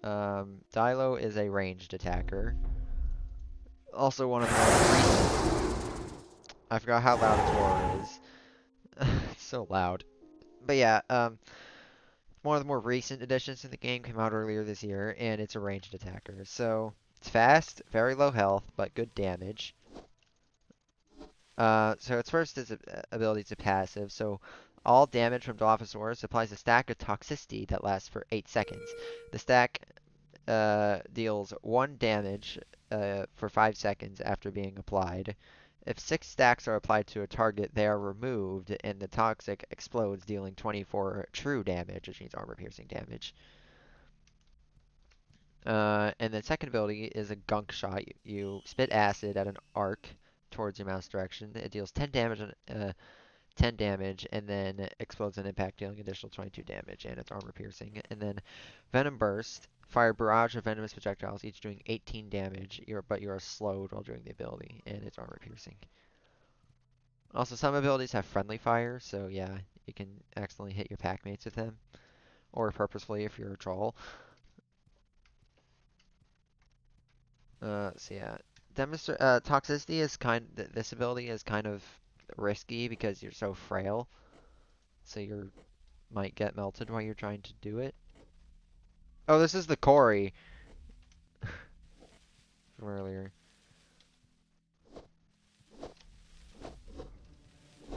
Dilo is a ranged attacker. Also one of the more recent. I forgot how loud its roar is. It's so loud. But yeah, one of the more recent additions to the game came out earlier this year, and it's a ranged attacker. So it's fast, very low health, but good damage. So its first is ability is a passive. So all damage from Dilophosaurus applies a stack of toxicity that lasts for 8 seconds. The stack deals 1 damage for 5 seconds after being applied. If 6 stacks are applied to a target, they are removed, and the toxic explodes, dealing 24 true damage, which means armor-piercing damage. And the second ability is a gunk shot. You spit acid at an arc towards your mouse direction. It deals 10 damage, 10 damage, and then explodes on impact, dealing additional 22 damage, and it's armor piercing. And then Venom Burst. Fire a barrage of venomous projectiles, each doing 18 damage, but you are slowed while doing the ability, and it's armor piercing. Also, some abilities have friendly fire, so yeah, you can accidentally hit your pack mates with them. or purposefully if you're a troll. So yeah, toxicity is this ability is kind of risky because you're so frail, so you might get melted while you're trying to do it. Oh, this is the Cory from earlier.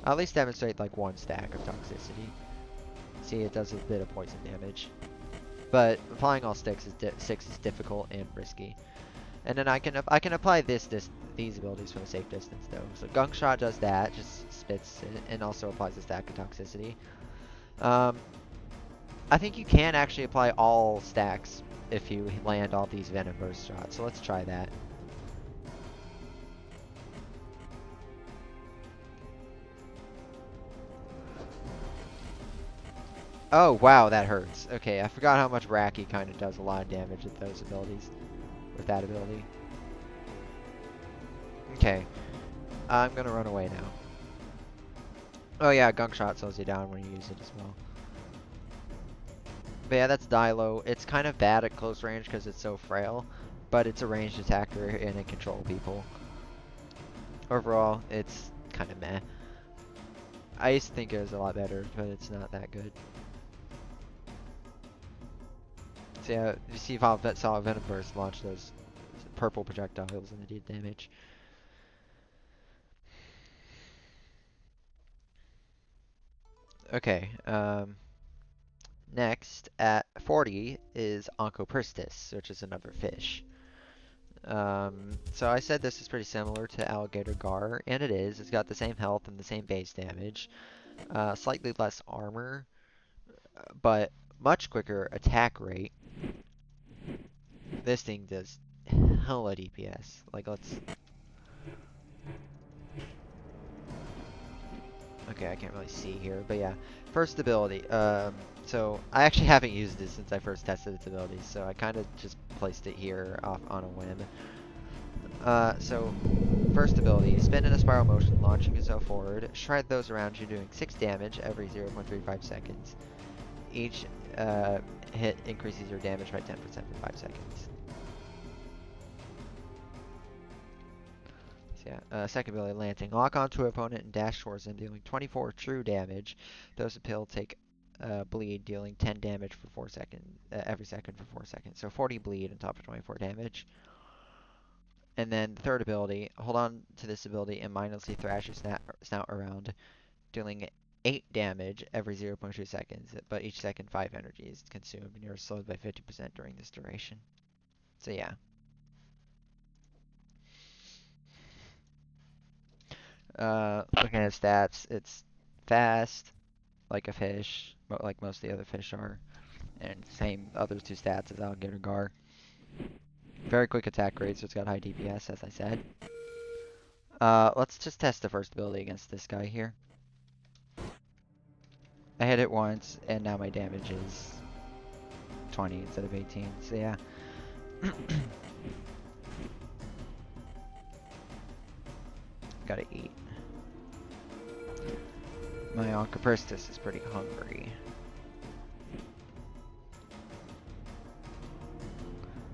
I'll at least demonstrate like one stack of toxicity. See, it does a bit of poison damage, but applying all six is difficult and risky. And then I can apply these abilities from a safe distance though. So Gunk Shot does that, just spits it, and also applies a stack of toxicity. Um, I think you can actually apply all stacks if you land all these Venom Burst shots. So let's try that. Oh wow, that hurts. Okay, I forgot how much Raki kind of does a lot of damage with those abilities, with that ability. Okay, I'm gonna run away now. Oh yeah, Gunk Shot slows you down when you use it as well. But yeah, that's Dilo. It's kind of bad at close range because it's so frail, but it's a ranged attacker and it controls people. Overall, it's kind of meh. I used to think it was a lot better, but it's not that good. So yeah, you see how that saw Venom Burst launch those purple projectiles and it did damage. Okay, next at 40 is Onchoperstis, which is another fish. So I said this is pretty similar to Alligator Gar, and it is. It's got the same health and the same base damage. Slightly less armor, but much quicker attack rate. This thing does hella DPS. Like, let's... Okay, I can't really see here, but yeah. First ability. So I actually haven't used this since I first tested its abilities, so I kind of just placed it here off on a whim. So first ability, spin in a spiral motion, launching yourself forward. Shred those around you, doing 6 damage every 0.35 seconds. Each hit increases your damage by 10% for 5 seconds. So yeah, second ability, Lancing. Lock onto an opponent and dash towards them, dealing 24 true damage. Those appeal take bleed, dealing 10 damage for 4 seconds, every second for 4 seconds. So 40 bleed on top of 24 damage. And then the third ability, hold on to this ability and mindlessly thrash your snout around, dealing 8 damage every 0.2 seconds, but each second 5 energy is consumed, and you're slowed by 50% during this duration. So yeah. Looking at stats, it's fast, like a fish, but like most of the other fish are, and same other two stats as Alligator Gar. Very quick attack rate, so it's got high DPS, as I said. Let's just test the first ability against this guy here. I hit it once, and now my damage is 20 instead of 18, so yeah. Gotta eat. My Onchoperstis is pretty hungry.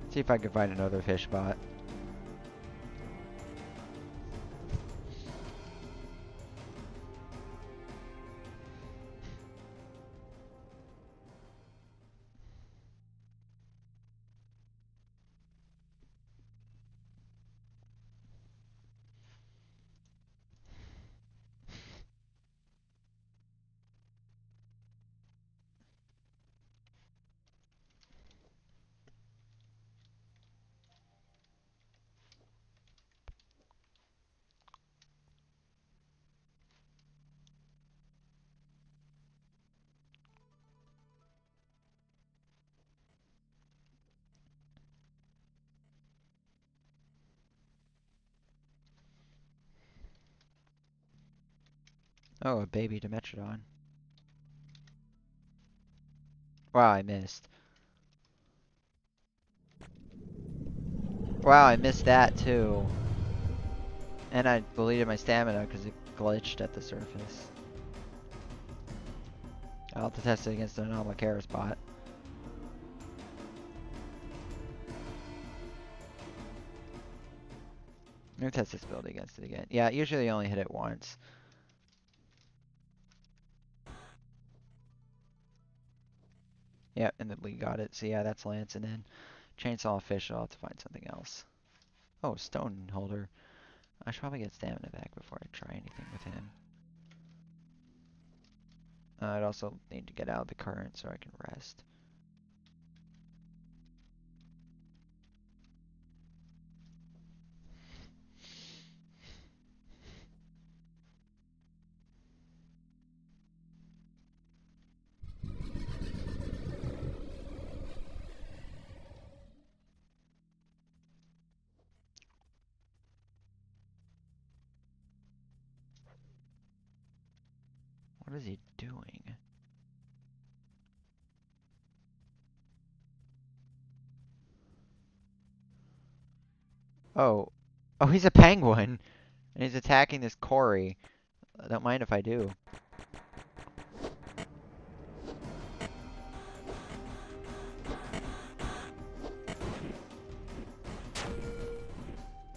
See if I can find another fish bot. Oh, a baby Dimetrodon. Wow, I missed. Wow, I missed that too. And I deleted my stamina because it glitched at the surface. I'll have to test it against an Anomalocaris bot. Let me test this ability against it again. Yeah, usually you only hit it once. Yep, and then we got it. So yeah, that's Lance, and then Chainsaw Fish, I'll have to find something else. Oh, Stone Holder. I should probably get stamina back before I try anything with him. I'd also need to get out of the current so I can rest. What is he doing? Oh. Oh, he's a penguin! And he's attacking this Cory. I don't mind if I do.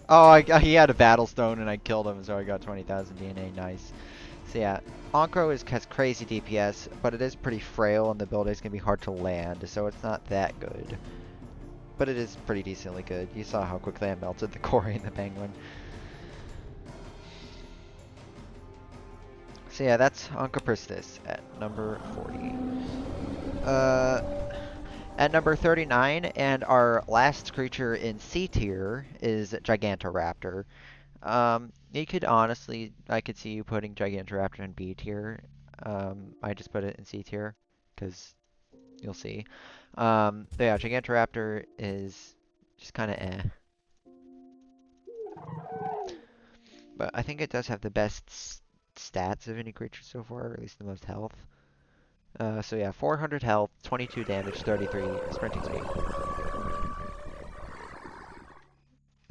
Oh, he had a battle stone and I killed him, so I got 20,000 DNA. Nice. So yeah, Onkro has crazy DPS, but it is pretty frail and the build is going to be hard to land, so it's not that good. But it is pretty decently good. You saw how quickly I melted the Cory and the Penguin. So yeah, that's Oncoperstis at number 40. At number 39, and our last creature in C tier is Gigantoraptor. You could honestly, I could see you putting Gigantoraptor in B tier. I just put it in C tier, because you'll see. But yeah, Gigantoraptor is just kind of eh. But I think it does have the best stats of any creature so far, or at least the most health. So yeah, 400 health, 22 damage, 33 sprinting speed.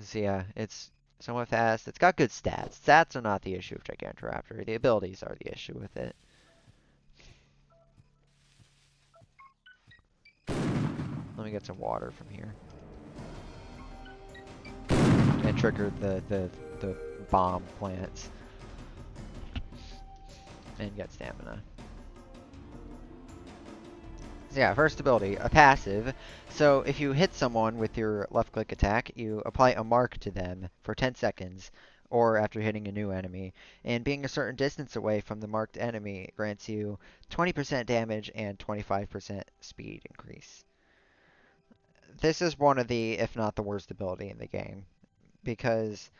So yeah, it's somewhat fast. It's got good stats. Stats are not the issue with Gigantoraptor. The abilities are the issue with it. Let me get some water from here. And trigger the bomb plants. And get stamina. So yeah, first ability, a passive. So if you hit someone with your left click attack, you apply a mark to them for 10 seconds, or after hitting a new enemy. And being a certain distance away from the marked enemy grants you 20% damage and 25% speed increase. This is one of the, if not the worst ability in the game, because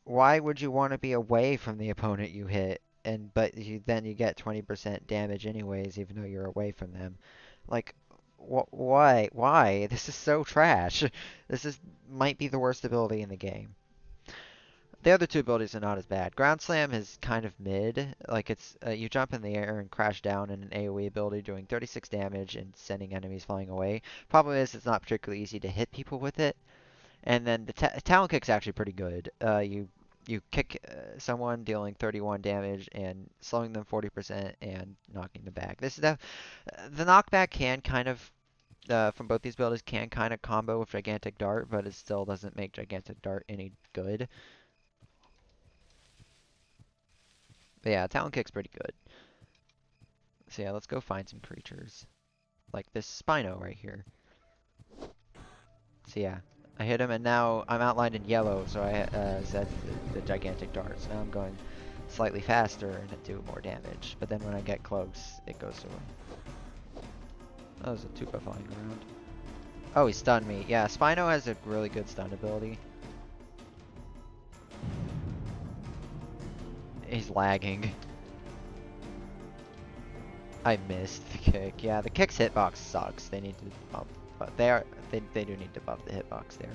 why would you want to be away from the opponent you hit, and but then you get 20% damage anyways, even though you're away from them? Like, why? Why? This is so trash. This is might be the worst ability in the game. The other two abilities are not as bad. Ground Slam is kind of mid. Like it's you jump in the air and crash down in an AoE ability, doing 36 damage and sending enemies flying away. Problem is, it's not particularly easy to hit people with it. And then the Talon Kick's actually pretty good. You kick someone, dealing 31 damage and slowing them 40% and knocking them back. This is the knockback can kind of from both these abilities can kind of combo with Gigantic Dart, but it still doesn't make Gigantic Dart any good. But yeah, Talon Kick's pretty good. So yeah, let's go find some creatures. Like this Spino right here. So yeah, I hit him and now I'm outlined in yellow, so I said the Gigantic Dart. So now I'm going slightly faster and do more damage. But then when I get close, it goes away. Oh, there's a Tupa flying around. Oh, he stunned me. Yeah, Spino has a really good stun ability. He's lagging. I missed the kick. Yeah, the kick's hitbox sucks. They need to bump, but they do need to buff the hitbox there.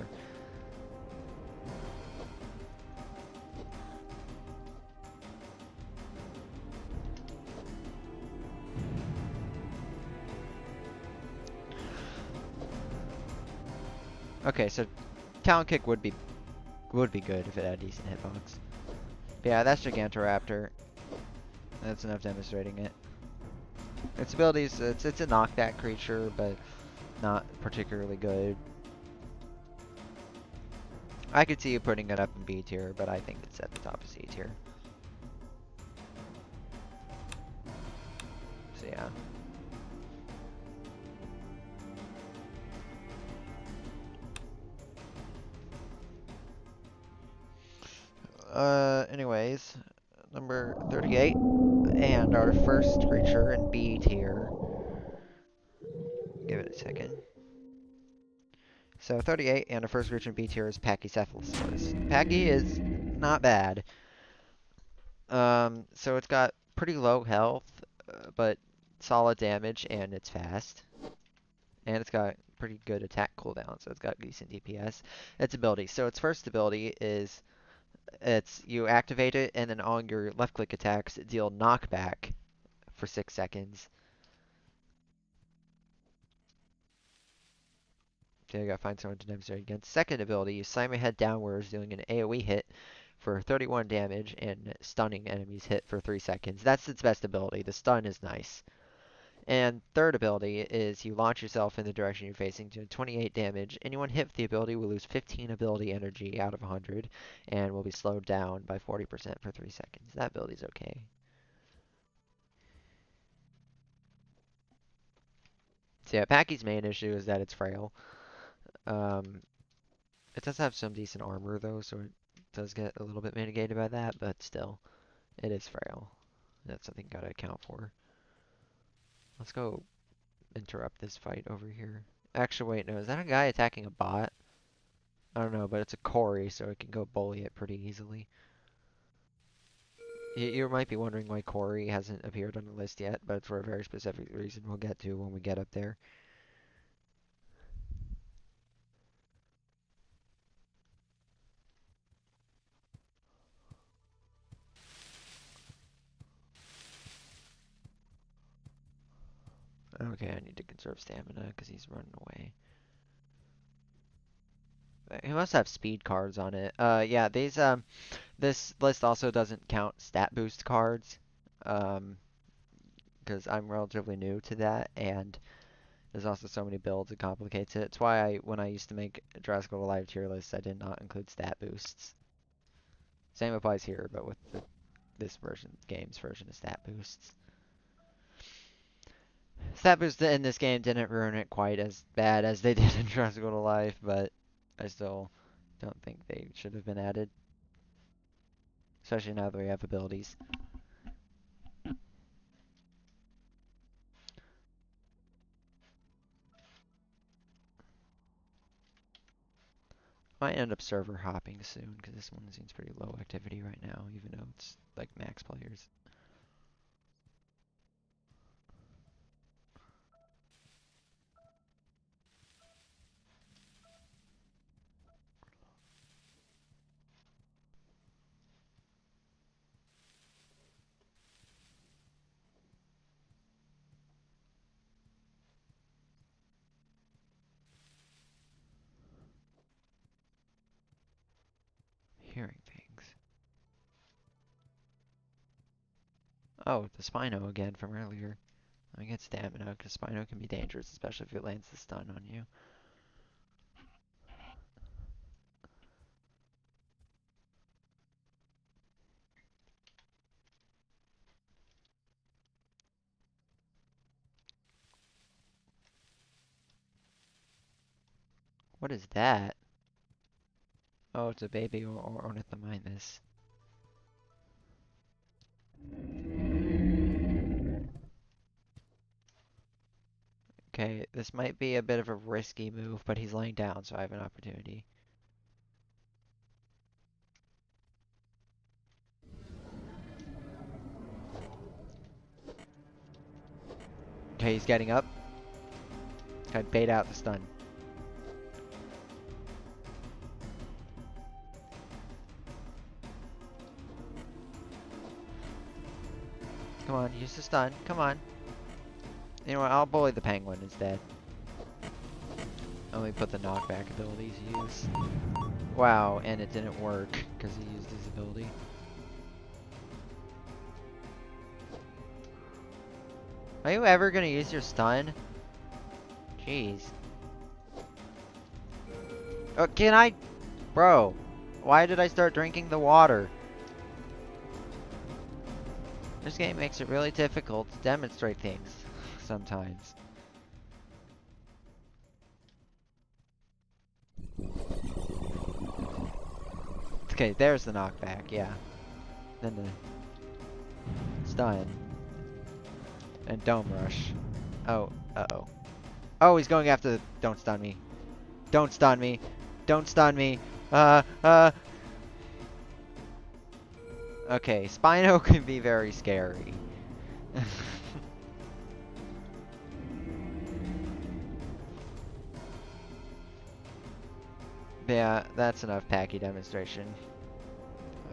Okay, so Talon Kick would be good if it had decent hitbox. But yeah, that's Gigantoraptor. That's enough demonstrating it. Its abilities, it's a knockback creature, but not particularly good. I could see you putting it up in B tier, but I think it's at the top of C tier. So yeah. Anyways, number 38, and our first creature in B tier. Give it a second. So 38, and our first creature in B tier is Pachycephalosaurus. Pachy is not bad. So it's got pretty low health, but solid damage, and it's fast. And it's got pretty good attack cooldown, so it's got decent DPS. Its ability. So its first ability is you activate it, and then on your left click attacks deal knockback for 6 seconds. So you gotta find someone to demonstrate against. Second ability, you slam your head downwards, dealing an AoE hit for 31 damage and stunning enemies hit for 3 seconds. That's its best ability. The stun is nice. And third ability is you launch yourself in the direction you're facing, doing 28 damage. Anyone hit with the ability will lose 15 ability energy out of 100 and will be slowed down by 40% for 3 seconds. That ability's okay. So yeah, Packy's main issue is that it's frail. It does have some decent armor though, so it does get a little bit mitigated by that, but still, it is frail. That's something you gotta account for. Let's go interrupt this fight over here. Actually, wait, no, is that a guy attacking a bot? I don't know, but it's a Cory, so it can go bully it pretty easily. You might be wondering why Cory hasn't appeared on the list yet, but it's for a very specific reason we'll get to when we get up there. Okay, I need to conserve stamina because he's running away. He must have speed cards on it. Yeah, this list also doesn't count stat boost cards, because I'm relatively new to that, and there's also so many builds it complicates it. It's why when I used to make Jurassic World Live tier lists, I did not include stat boosts. Same applies here, but with this game's version of stat boosts. Stat boosts in this game didn't ruin it quite as bad as they did in Jurassic World Live, but I still don't think they should have been added. Especially now that we have abilities. Might end up server hopping soon, because this one seems pretty low activity right now, even though it's like max players. Hearing things. Oh, the Spino again from earlier. Let me get stamina, because Spino can be dangerous, especially if it lands the stun on you. What is that? Oh, it's a baby or ornithomimys. Okay, this might be a bit of a risky move, but he's laying down, so I have an opportunity. Okay, he's getting up. I bait out the stun. Come on, use the stun. Come on. You know what? I'll bully the penguin instead. Only put the knockback ability to use. Wow, and it didn't work because he used his ability. Are you ever gonna use your stun? Jeez. Oh, can I? Bro. Why did I start drinking the water? This game makes it really difficult to demonstrate things sometimes. Okay, there's the knockback, yeah. Then the stun. And dome rush. Oh, uh-oh. Oh, he's going after the... Don't stun me. Don't stun me. Don't stun me. Okay, Spino can be very scary. Yeah, that's enough Packy demonstration.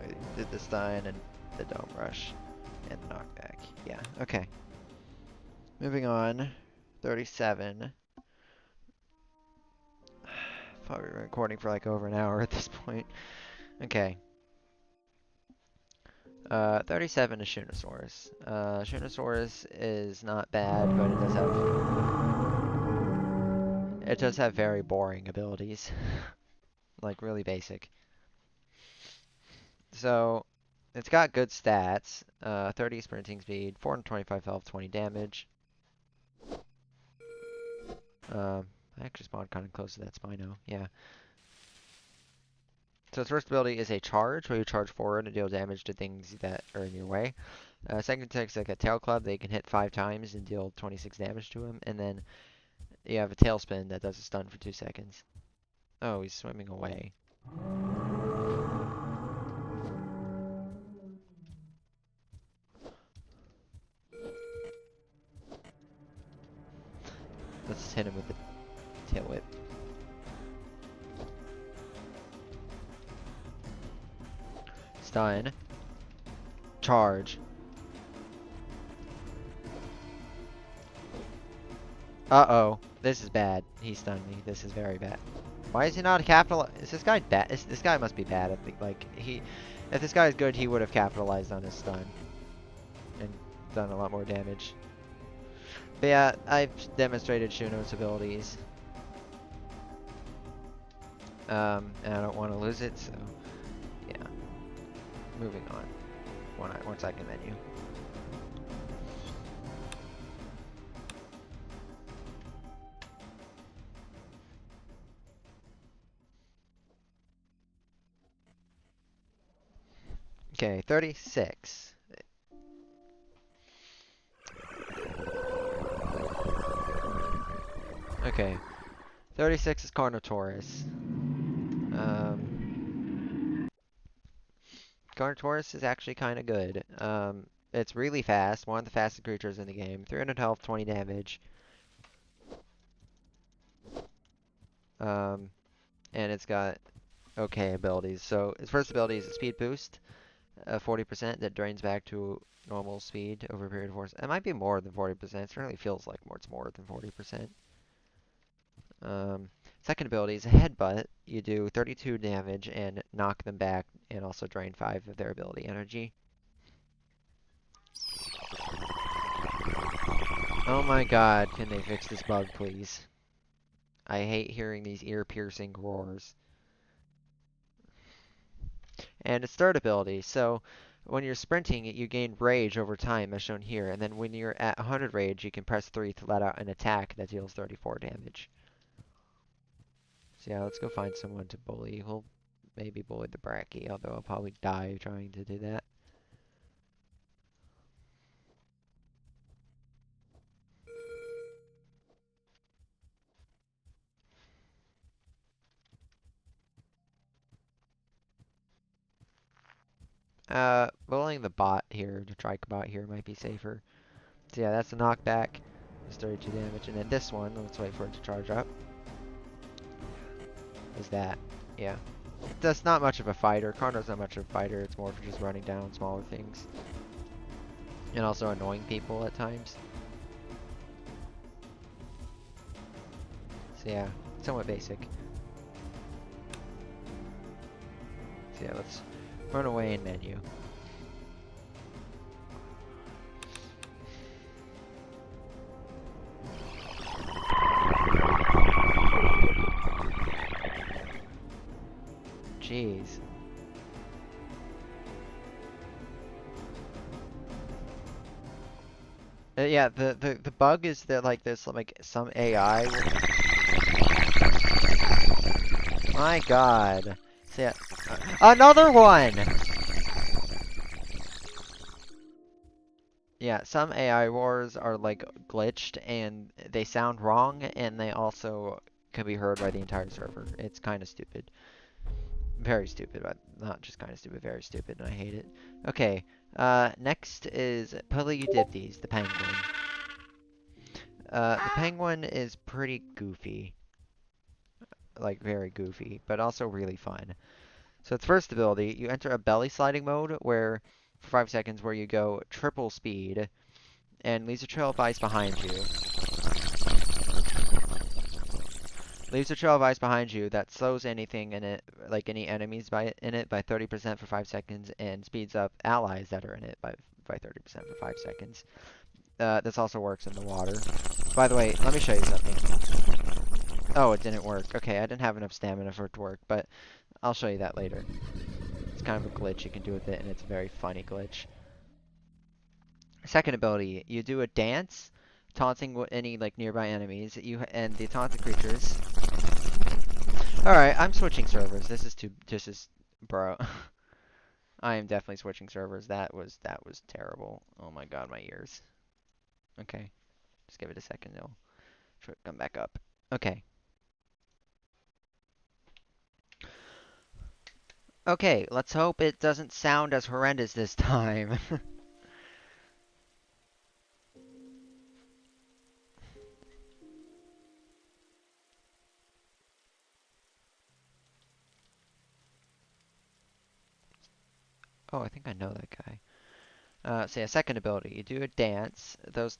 I did the stun and the dome rush and the knockback. Yeah, okay. Moving on. 37. Probably recording for like over an hour at this point. Okay. 37 is Shunosaurus. Shunosaurus is not bad, but it does have very boring abilities. Like really basic. So it's got good stats. 30 sprinting speed, 425 health, 20 damage. I actually spawned kind of close to that Spino. Yeah. So its first ability is a charge, where you charge forward and deal damage to things that are in your way. Second attack is like a tail club. They can hit 5 times and deal 26 damage to him. And then you have a tailspin that does a stun for 2 seconds. Oh, he's swimming away. Let's just hit him with the tail whip. Stun. Charge. Uh-oh. This is bad. He stunned me. This is very bad. Why is he not is this guy bad? This guy must be bad. I think, like, if this guy is good, he would have capitalized on his stun. And done a lot more damage. But yeah, I've demonstrated Shuno's abilities. And I don't want to lose it, so yeah. Moving on. One second menu. Okay, 36. Okay. 36 is Carnotaurus. Carnotaurus is actually kind of good. It's really fast. One of the fastest creatures in the game. 300 health, 20 damage. And it's got okay abilities. So its first ability is a speed boost, 40% that drains back to normal speed over a period of 4 seconds. It might be more than 40%. It certainly feels like it's more than 40%. Second ability is a headbutt. You do 32 damage and knock them back, and also drain 5 of their ability energy. Oh my god, can they fix this bug, please? I hate hearing these ear-piercing roars. And its third ability, so when you're sprinting, you gain rage over time, as shown here, and then when you're at 100 rage, you can press 3 to let out an attack that deals 34 damage. So yeah, let's go find someone to bully. We'll maybe bully the Bracky, although I'll probably die trying to do that. Bullying the bot here, the trike bot here might be safer. So yeah, that's a knockback. It's 32 damage. And then this one, let's wait for it to charge up. Is that, yeah. That's not much of a fighter. Carno's not much of a fighter. It's more for just running down smaller things. And also annoying people at times. So yeah, somewhat basic. So yeah, let's run away in menu. Jeez. Yeah, the bug is that like there's like some AI. My God. So yeah, another one. Yeah, some AI wars are like glitched and they sound wrong and they also can be heard by the entire server. It's kind of stupid. Very stupid, but not just kind of stupid, very stupid, and I hate it. Okay, next is Polydiptes, the penguin. The penguin is pretty goofy, like very goofy, but also really fun. So its first ability, you enter a belly sliding mode where, for 5 seconds, where you go triple speed and leaves a trail of ice behind you. Leaves a trail of ice behind you that slows anything in it, like any enemies in it, by 30% for 5 seconds, and speeds up allies that are in it by 30% for 5 seconds. This also works in the water. By the way, let me show you something. Oh, it didn't work. Okay, I didn't have enough stamina for it to work, but I'll show you that later. It's kind of a glitch you can do with it, and it's a very funny glitch. Second ability, you do a dance, taunting any like nearby enemies. And the taunted creatures. All right, I'm switching servers. This is, bro. I am definitely switching servers. That was terrible. Oh my God, my ears. Okay, just give it a second. It'll come back up. Okay. Okay, let's hope it doesn't sound as horrendous this time. Oh, I think I know that guy. So yeah, second ability. You do a dance. Those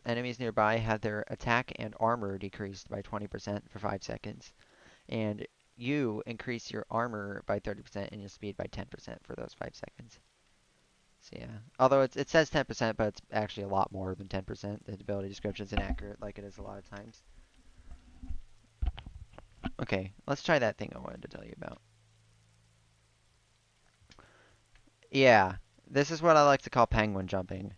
enemies nearby have their attack and armor decreased by 20% for 5 seconds. And you increase your armor by 30% and your speed by 10% for those 5 seconds. So yeah. Although it says 10%, but it's actually a lot more than 10%. The ability description is inaccurate like it is a lot of times. Okay, let's try that thing I wanted to tell you about. Yeah, this is what I like to call penguin jumping.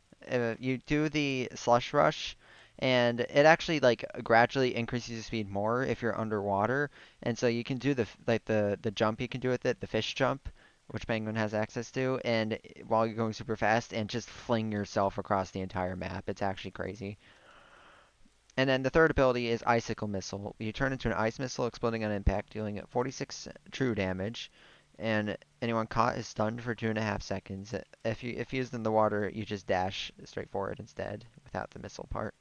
You do the slush rush, and it actually like gradually increases your speed more if you're underwater, and so you can do the jump you can do with it, the fish jump, which penguin has access to, and while you're going super fast, and just fling yourself across the entire map. It's actually crazy. And then the third ability is Icicle Missile. You turn into an ice missile exploding on impact, dealing 46 true damage, and anyone caught is stunned for 2.5 seconds. If used in the water, you just dash straight forward instead, without the missile part.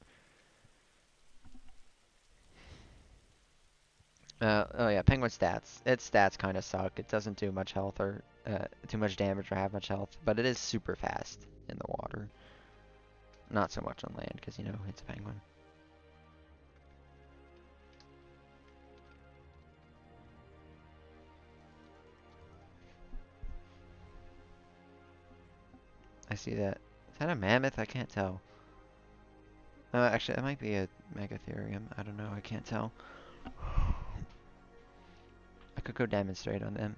Oh yeah, Penguin stats. Its stats kind of suck. It doesn't do much health or too much damage or have much health, but it is super fast in the water. Not so much on land, because you know it's a penguin. I see that. Is that a mammoth? I can't tell. Actually, that might be a Megatherium. I don't know. I can't tell. I could go demonstrate on them.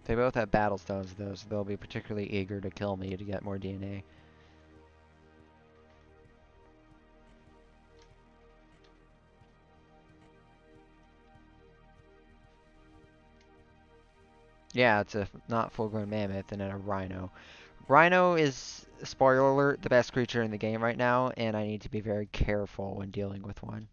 They both have battle stones, though, so they'll be particularly eager to kill me to get more DNA. Yeah, it's a not full-grown mammoth and then a rhino. Rhino is, spoiler alert, the best creature in the game right now, and I need to be very careful when dealing with one.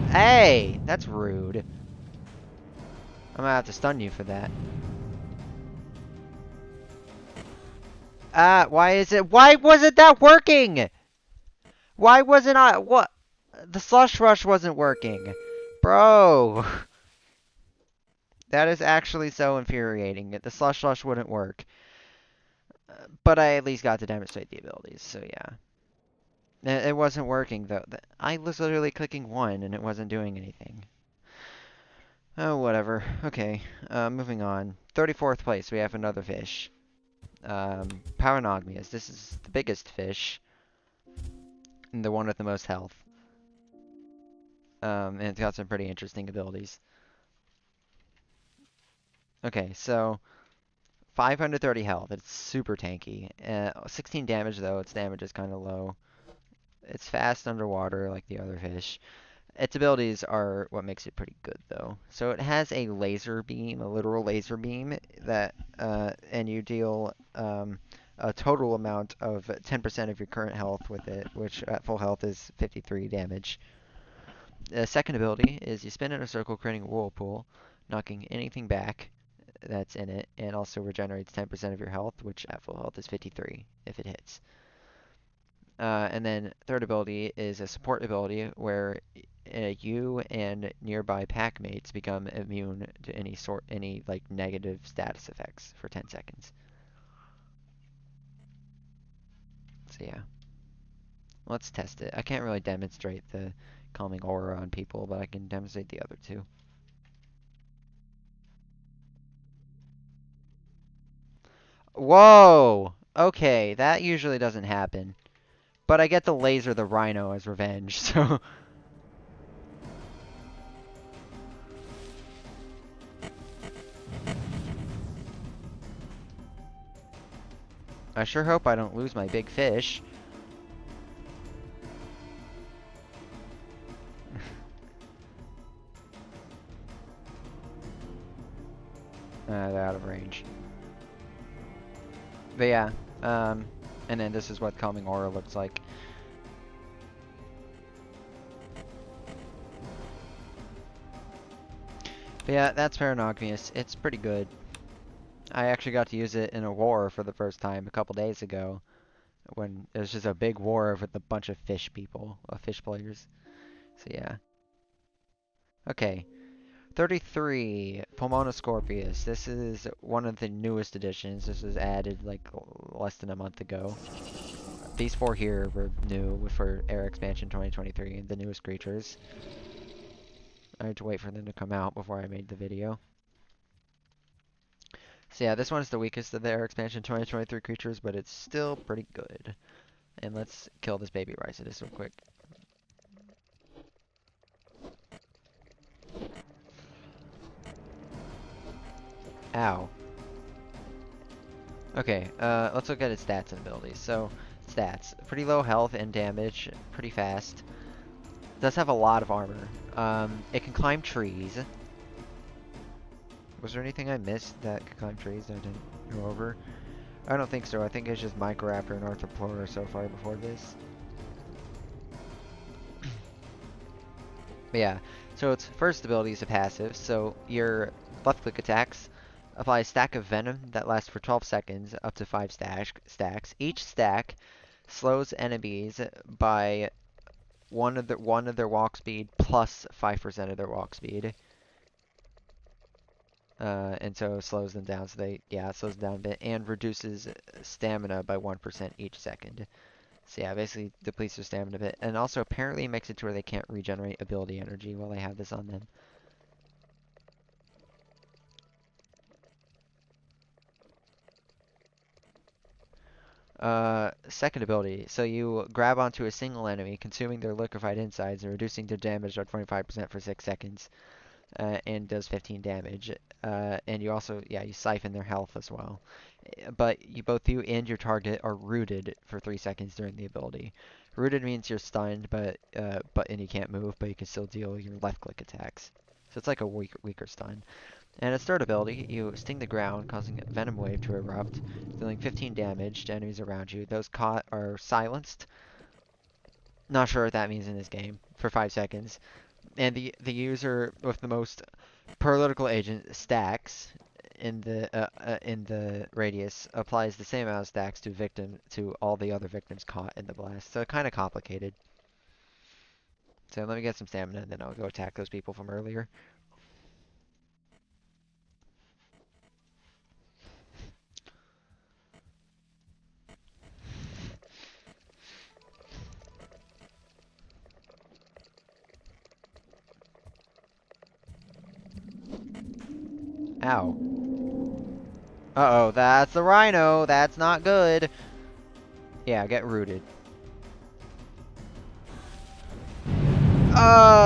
Hey! That's rude. I'm gonna have to stun you for that. Why wasn't that working? Why wasn't I, what? The slush rush wasn't working. Bro. That is actually so infuriating. The slush rush wouldn't work. But I at least got to demonstrate the abilities, so yeah. It wasn't working, though. I was literally clicking 1, and it wasn't doing anything. Oh, whatever. Okay, moving on. 34th place, we have another fish. Paranogmias. This is the biggest fish, and the one with the most health. And it's got some pretty interesting abilities. Okay, so 530 health. It's super tanky. 16 damage though. Its damage is kind of low. It's fast underwater like the other fish. Its abilities are what makes it pretty good though. So it has a laser beam, a literal laser beam and you deal a total amount of 10% of your current health with it, which at full health is 53 damage. The second ability is you spin in a circle, creating a whirlpool, knocking anything back that's in it, and also regenerates 10% of your health, which at full health is 53 if it hits. And then third ability is a support ability where you and nearby pack mates become immune to any like negative status effects for 10 seconds. So yeah, let's test it. I can't really demonstrate the calming aura on people, but I can demonstrate the other two. Whoa! Okay, that usually doesn't happen. But I get to laser the rhino as revenge, so... I sure hope I don't lose my big fish. They're out of range. But yeah, and then this is what Calming Aura looks like. But yeah, that's Paranogmius. It's pretty good. I actually got to use it in a war for the first time a couple days ago, when it was just a big war with a bunch of fish people, fish players. So yeah. Okay, 33, Pomona Scorpius. This is one of the newest additions. This was added like less than a month ago. These four here were new for Air Expansion 2023, the newest creatures. I had to wait for them to come out before I made the video. So yeah, this one is the weakest of the Air Expansion 2023 creatures, but it's still pretty good. And let's kill this baby Rhizodus real quick. Ow. Okay, let's look at its stats and abilities. So, stats. Pretty low health and damage, pretty fast. Does have a lot of armor. It can climb trees. Was there anything I missed that could climb trees that I didn't go over? I don't think so. I think it's just Microraptor and Arthropluera so far before this. But yeah, so its first ability is a passive. So your left click attacks apply a stack of venom that lasts for 12 seconds, up to 5 stacks. Each stack slows enemies by one of their walk speed plus 5% of their walk speed. And so it slows them down. So it slows them down a bit and reduces stamina by 1% each second. So yeah, basically depletes their stamina a bit. And also apparently makes it to where they can't regenerate ability energy while they have this on them. Second ability. So you grab onto a single enemy, consuming their liquefied insides and reducing their damage by 25% for 6 seconds. And does 15 damage. And you also, you siphon their health as well. But both you and your target are rooted for 3 seconds during the ability. Rooted means you're stunned, and you can't move, but you can still deal your left click attacks. So it's like a weaker stun. And its third ability, you sting the ground, causing a venom wave to erupt, dealing 15 damage to enemies around you. Those caught are silenced. Not sure what that means in this game. For 5 seconds. And the user with the most political agent stacks in the radius applies the same amount of stacks to all the other victims caught in the blast. So kind of complicated. So let me get some stamina, and then I'll go attack those people from earlier. Ow. Uh-oh, that's the rhino. That's not good. Yeah, get rooted.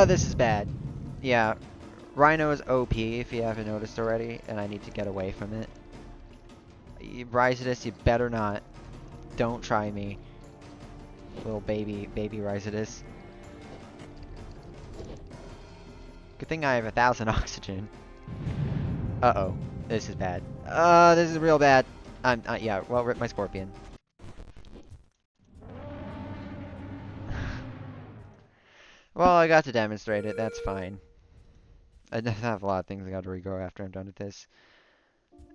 This is bad. Yeah, Rhino is OP if you haven't noticed already, and I need to get away from it. Rhizodus, you better not. Don't try me. Little baby Rhizodus. Good thing I have 1,000 oxygen. Uh-oh. This is bad. This is real bad. Yeah, well, rip my scorpion. Well, I got to demonstrate it. That's fine. I have a lot of things I got to regrow after I'm done with this.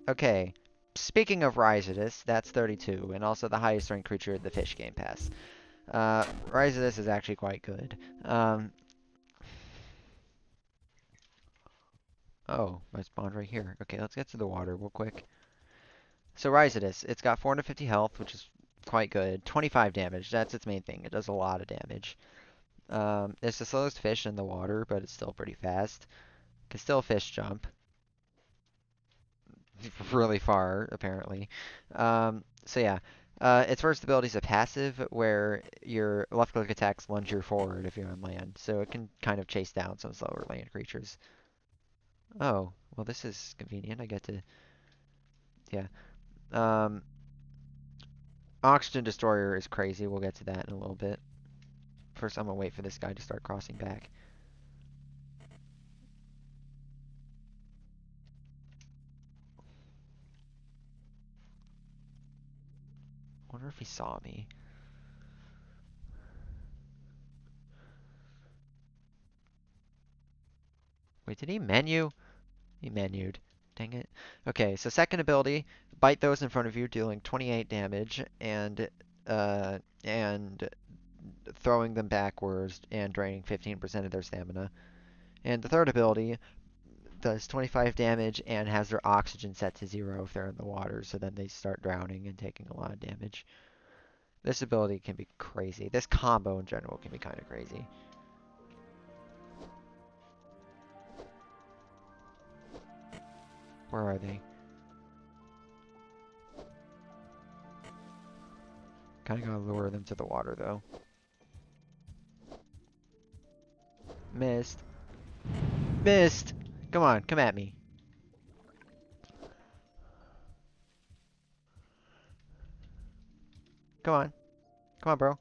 Okay. Speaking of Rhizodus, that's 32, and also the highest ranked creature in the Fish Game Pass. Rhizodus is actually quite good. Oh, I spawned right here. Okay, let's get to the water real quick. So Rhizodus, it's got 450 health, which is quite good. 25 damage, that's its main thing. It does a lot of damage. It's the slowest fish in the water, but it's still pretty fast. Can still fish jump. Really far, apparently. So yeah. Its first ability is a passive, where your left-click attacks lunge you forward if you're on land. So it can kind of chase down some slower land creatures. Oh, well this is convenient. I get to... Yeah. Um, Oxygen Destroyer is crazy. We'll get to that in a little bit. First, I'm gonna wait for this guy to start crossing back. Wonder if he saw me. Wait, did he menu? He menued. Dang it. Okay, so second ability, bite those in front of you, dealing 28 damage, and throwing them backwards and draining 15% of their stamina. And the third ability does 25 damage and has their oxygen set to 0 if they're in the water, so then they start drowning and taking a lot of damage. This ability can be crazy. This combo in general can be kind of crazy. Where are they? Kinda gotta lure them to the water, though. Missed. Missed! Come on, come at me. Come on. Come on, bro.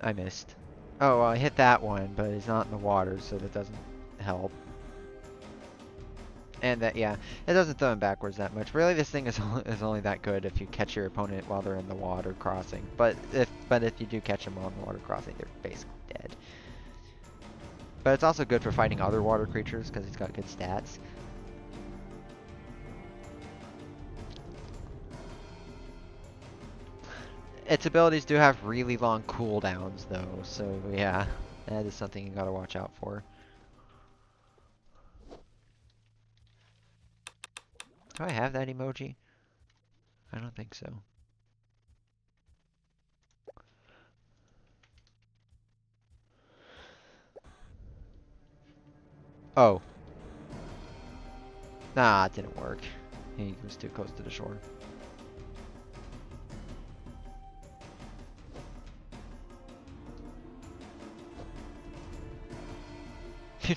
I missed. Oh, well, I hit that one, but it's not in the water, so that doesn't help. And that, yeah, it doesn't throw him backwards that much. Really, this thing is only that good if you catch your opponent while they're in the water crossing. But if you do catch them while in the water crossing, they're basically dead. But it's also good for fighting other water creatures because it's got good stats. Its abilities do have really long cooldowns, though, so yeah, that is something you gotta watch out for. Do I have that emoji? I don't think so. Oh. Nah, it didn't work. He was too close to the shore.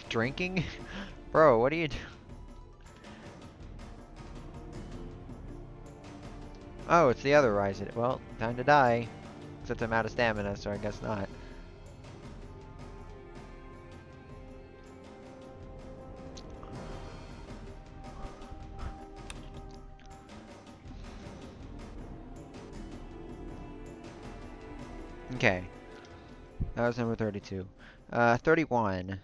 Drinking? Bro, what are you doing? Oh, it's the other Rise. Well, time to die. Except I'm out of stamina, so I guess not. Okay. That was number 32. 31.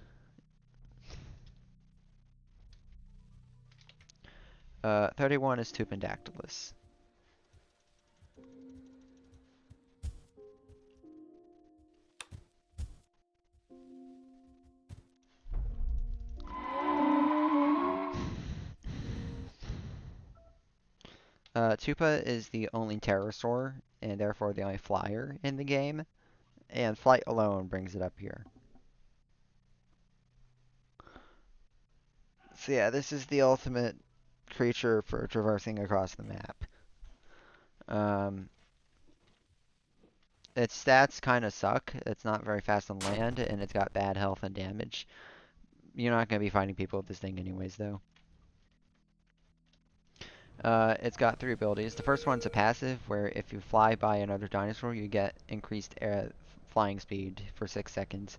31 is Tupendactylus. Tupa is the only pterosaur, and therefore the only flyer in the game, and flight alone brings it up here. So yeah, this is the ultimate creature for traversing across the map. Um, Its stats kind of suck. It's not very fast on land, and it's got bad health and damage. You're not going to be fighting people with this thing anyways, though. It's got 3 abilities. The first one's a passive, where if you fly by another dinosaur, you get increased flying speed for 6 seconds.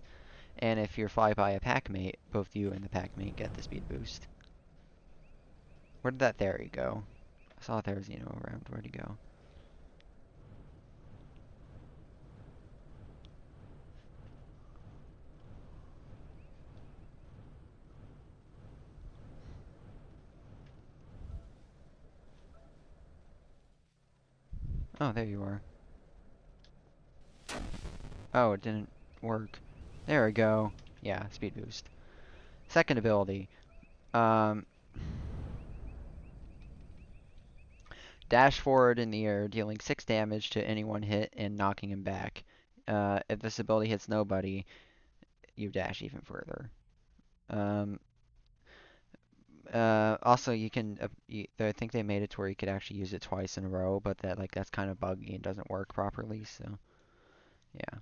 And if you fly by a pack mate, both you and the pack mate get the speed boost. Where did that theory go? I saw Therizino around. Where'd he go? Oh, there you are. Oh, it didn't work. There we go. Yeah, speed boost. Second ability. Um, Dash forward in the air, dealing 6 damage to any one hit and knocking him back. If this ability hits nobody, you dash even further. Um, Also, you can. I think they made it to where you could actually use it twice in a row, but that's kind of buggy and doesn't work properly. So yeah,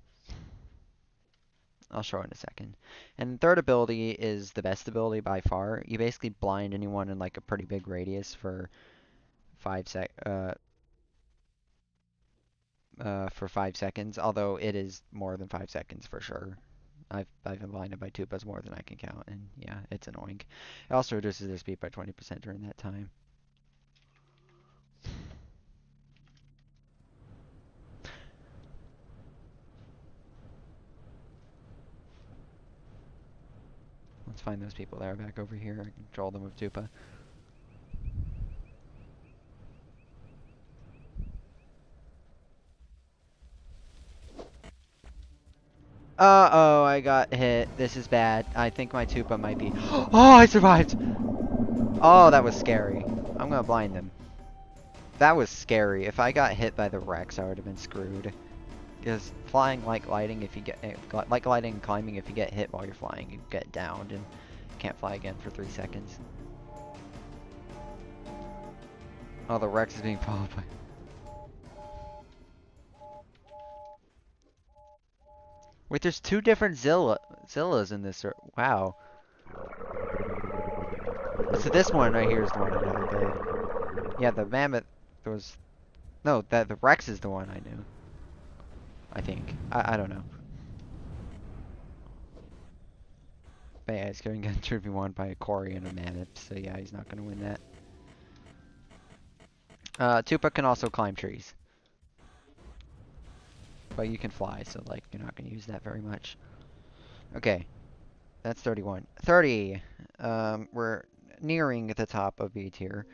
I'll show it in a second. And third ability is the best ability by far. You basically blind anyone in like a pretty big radius for 5 seconds. Although it is more than 5 seconds for sure. I've been blinded by Tupas more than I can count, and yeah, it's annoying. It also reduces their speed by 20% during that time. Let's find those people that are back over here and control them with Tupa. Uh-oh, I got hit. This is bad. I think my Tupa might be... Oh, I survived! Oh, that was scary. I'm gonna blind them. That was scary. If I got hit by the Rex, I would have been screwed. Because flying like gliding, if you get... like gliding and climbing, if you get hit while you're flying, you get downed and can't fly again for 3 seconds. Oh, the Rex is being followed by... Wait, there's 2 different Zillas in this. Wow. So this one right here is the one I never did. Yeah, the mammoth was... No, the Rex is the one I knew. I think. I don't know. But yeah, it's going to get 2v1 by a Cory and a mammoth, so yeah, he's not going to win that. Tupa can also climb trees. But you can fly, so like, you're not going to use that very much. Okay. That's 31. 30! We're nearing the top of B tier.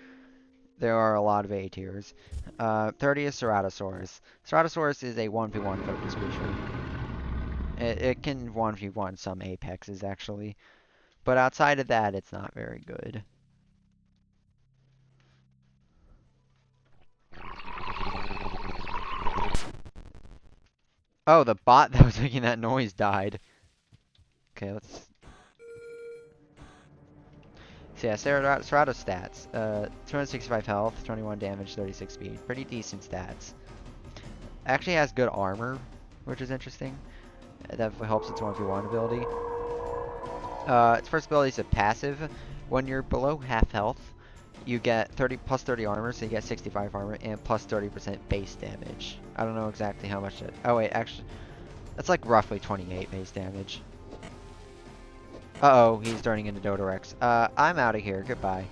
There are a lot of A tiers. 30 is Ceratosaurus. Ceratosaurus is a 1v1 focus creature. It can 1v1 some apexes, actually. But outside of that, it's not very good. Oh, the bot that was making that noise died. Okay, let's... So yeah, Cerato's stats. 265 health, 21 damage, 36 speed. Pretty decent stats. Actually has good armor, which is interesting. It definitely helps its 1v1 ability. Its first ability is a passive. When you're below half health, you get 30 plus 30 armor, so you get 65 armor and plus 30% base damage. I don't know exactly how much it... Oh wait, actually, that's like roughly 28 base damage. Uh-oh, he's turning into Dodorex. I'm out of here. Goodbye.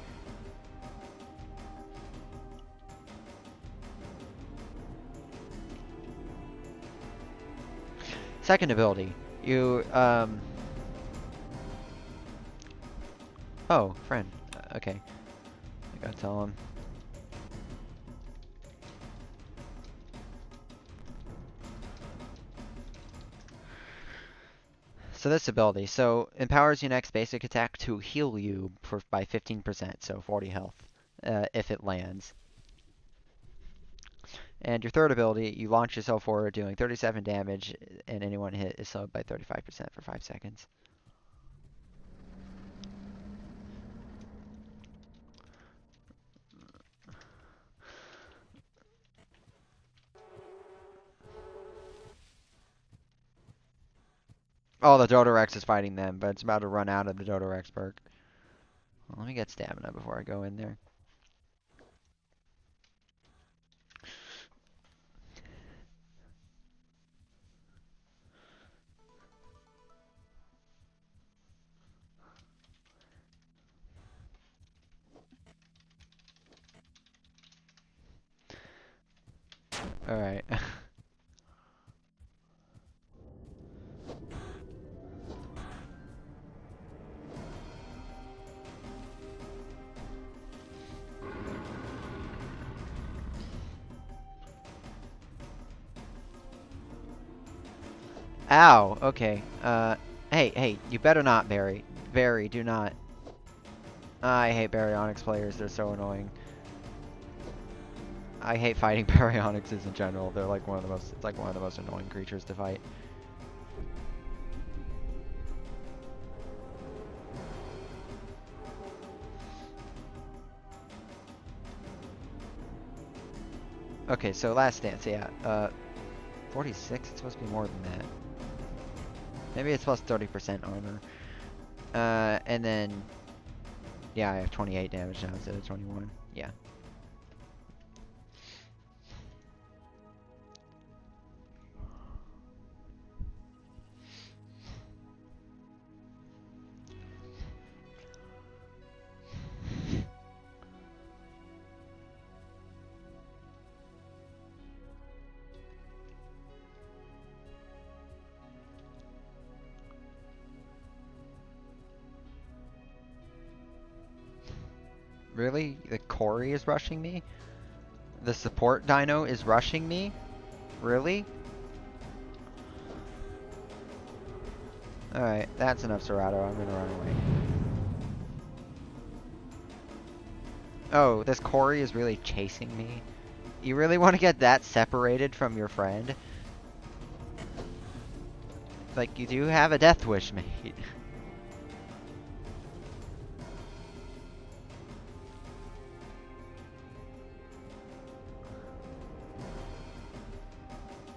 Second ability. You, Oh, friend. Okay. I gotta tell him. So this ability, empowers your next basic attack to heal you by 15%, so 40 health, if it lands. And your third ability, you launch yourself forward, doing 37 damage, and anyone hit is slowed by 35% for 5 seconds. Oh, the Dodorex is fighting them, but it's about to run out of the Dodorex perk. Well, let me get stamina before I go in there. Alright. Ow, okay. Hey, you better not, Barry. Barry, do not. I hate Baryonyx players, they're so annoying. I hate fighting Baryonyxes in general. They're like it's like one of the most annoying creatures to fight. Okay, so last stance, yeah. 46, it's supposed to be more than that. Maybe it's plus 30% armor. And then, yeah, I have 28 damage now instead of 21. Yeah. Really? The Cory is rushing me? The support dino is rushing me? Really? Alright, that's enough Serato. I'm gonna run away. Oh, this Cory is really chasing me? You really want to get that separated from your friend? Like, you do have a death wish, mate.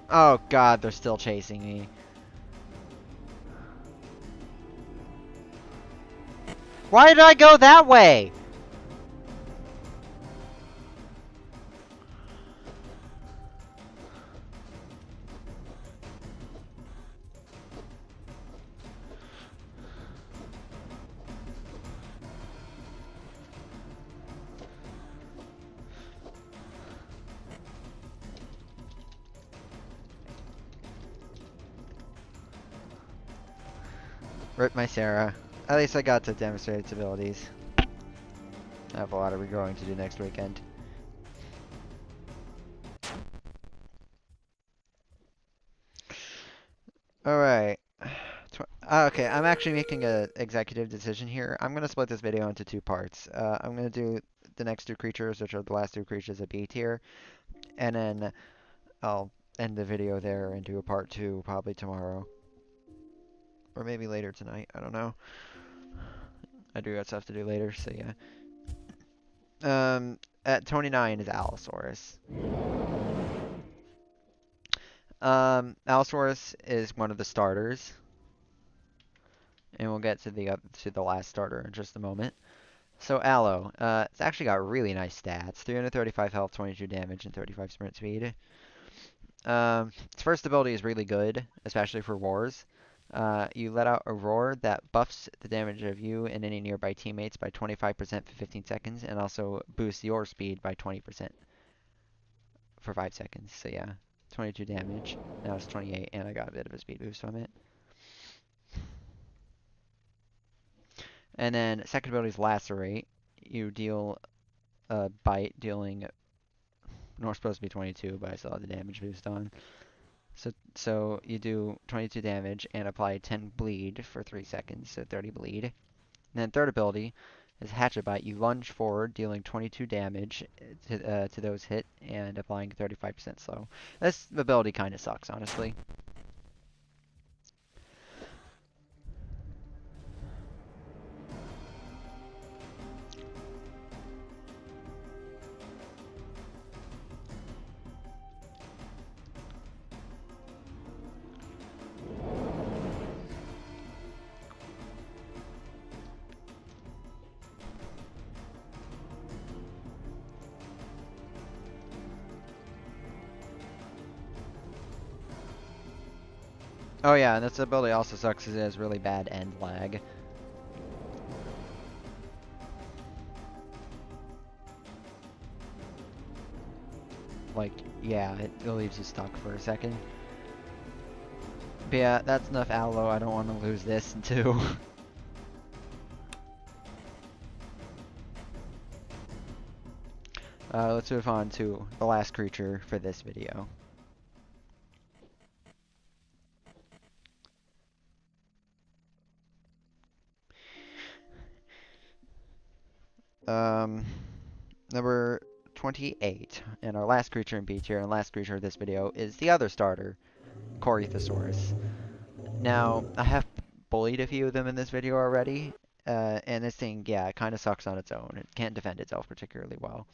Oh god, they're still chasing me. Why did I go that way? Rip my Sarah. At least I got to demonstrate its abilities. I have a lot of regrowing to do next weekend. Alright. Okay, I'm actually making an executive decision here. I'm going to split this video into two parts. I'm going to do the next two creatures, which are the last two creatures of B tier, and then I'll end the video there and do a part two probably tomorrow. Or maybe later tonight, I don't know. I do got stuff to do later, so yeah. At 29 is Allosaurus. Allosaurus is one of the starters. And we'll get to the last starter in just a moment. So Allo, it's actually got really nice stats. 335 health, 22 damage, and 35 sprint speed. Its first ability is really good, especially for wars. You let out a roar that buffs the damage of you and any nearby teammates by 25% for 15 seconds, and also boosts your speed by 20% for 5 seconds. So yeah, 22 damage. Now it's 28, and I got a bit of a speed boost from it. And then second ability is Lacerate. You deal a bite, dealing North supposed to be 22, but I still have the damage boost on. So you do 22 damage and apply 10 bleed for 3 seconds, so 30 bleed. And then third ability is Hatchet Bite. You lunge forward, dealing 22 damage to those hit and applying 35% slow. This ability kind of sucks, honestly. Oh yeah, and this ability also sucks because it has really bad end lag. Like, yeah, it leaves you stuck for a second. But yeah, that's enough Allo. I don't want to lose this too. Let's move on to the last creature for this video. Um, Number 28, and our last creature in B tier and last creature of this video is the other starter, Corythosaurus. Now, I have bullied a few of them in this video already, and this thing, yeah, it kind of sucks on its own. It can't defend itself particularly well.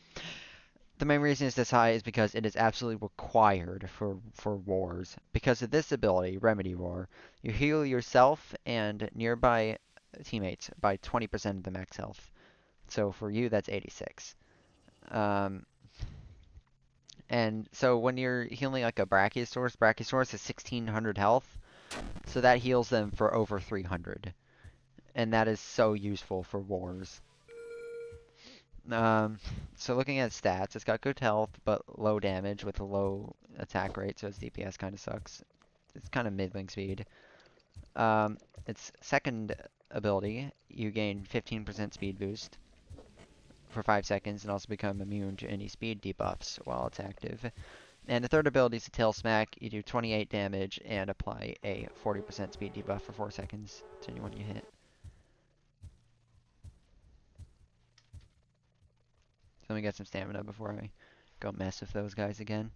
The main reason it's this high is because it is absolutely required for wars. Because of this ability, Remedy Roar, you heal yourself and nearby teammates by 20% of the max health. So for you, that's 86. Um, and so when you're healing like a Brachiosaurus has 1600 health, so that heals them for over 300. And that is so useful for wars. So looking at stats, it's got good health, but low damage with a low attack rate, so its DPS kind of sucks. It's kind of middling speed. Its second ability, you gain 15% speed boost for 5 seconds and also become immune to any speed debuffs while it's active. And the third ability is a Tail Smack. You do 28 damage and apply a 40% speed debuff for 4 seconds to anyone you hit. So let me get some stamina before I go mess with those guys again.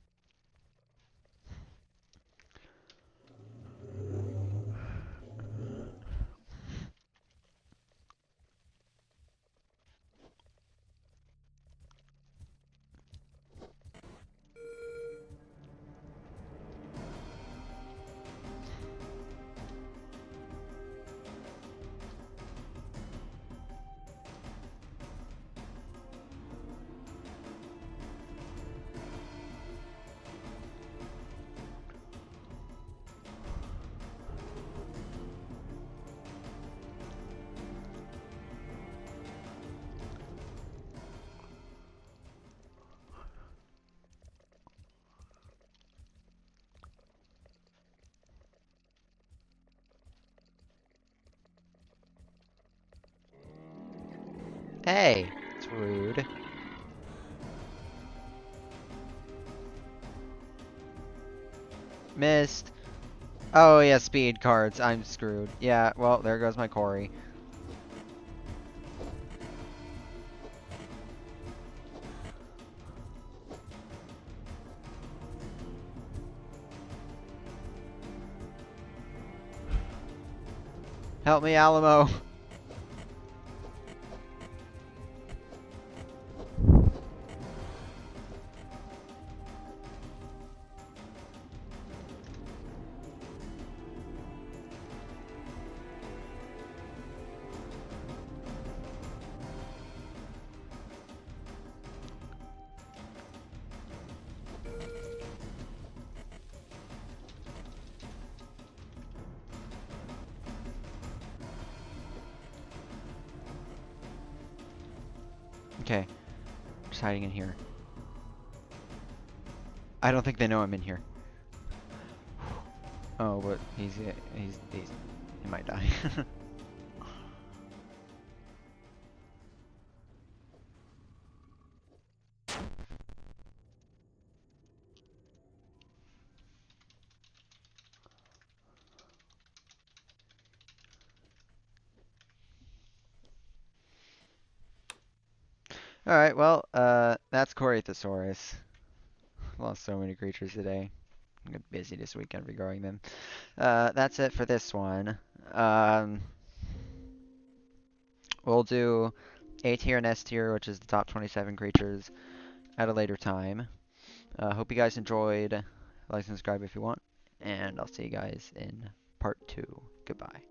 Hey, it's rude. Missed. Oh yeah, speed cards. I'm screwed. Yeah, well, there goes my Cory. Help me, Alamo. Okay, just hiding in here. I don't think they know I'm in here. Oh, but he might die. Alright, well, that's Corythosaurus. Lost so many creatures today. I'm gonna be busy this weekend regrowing them. That's it for this one. Um, we'll do A tier and S tier, which is the top 27 creatures, at a later time. Hope you guys enjoyed. Like and subscribe if you want. And I'll see you guys in part 2. Goodbye.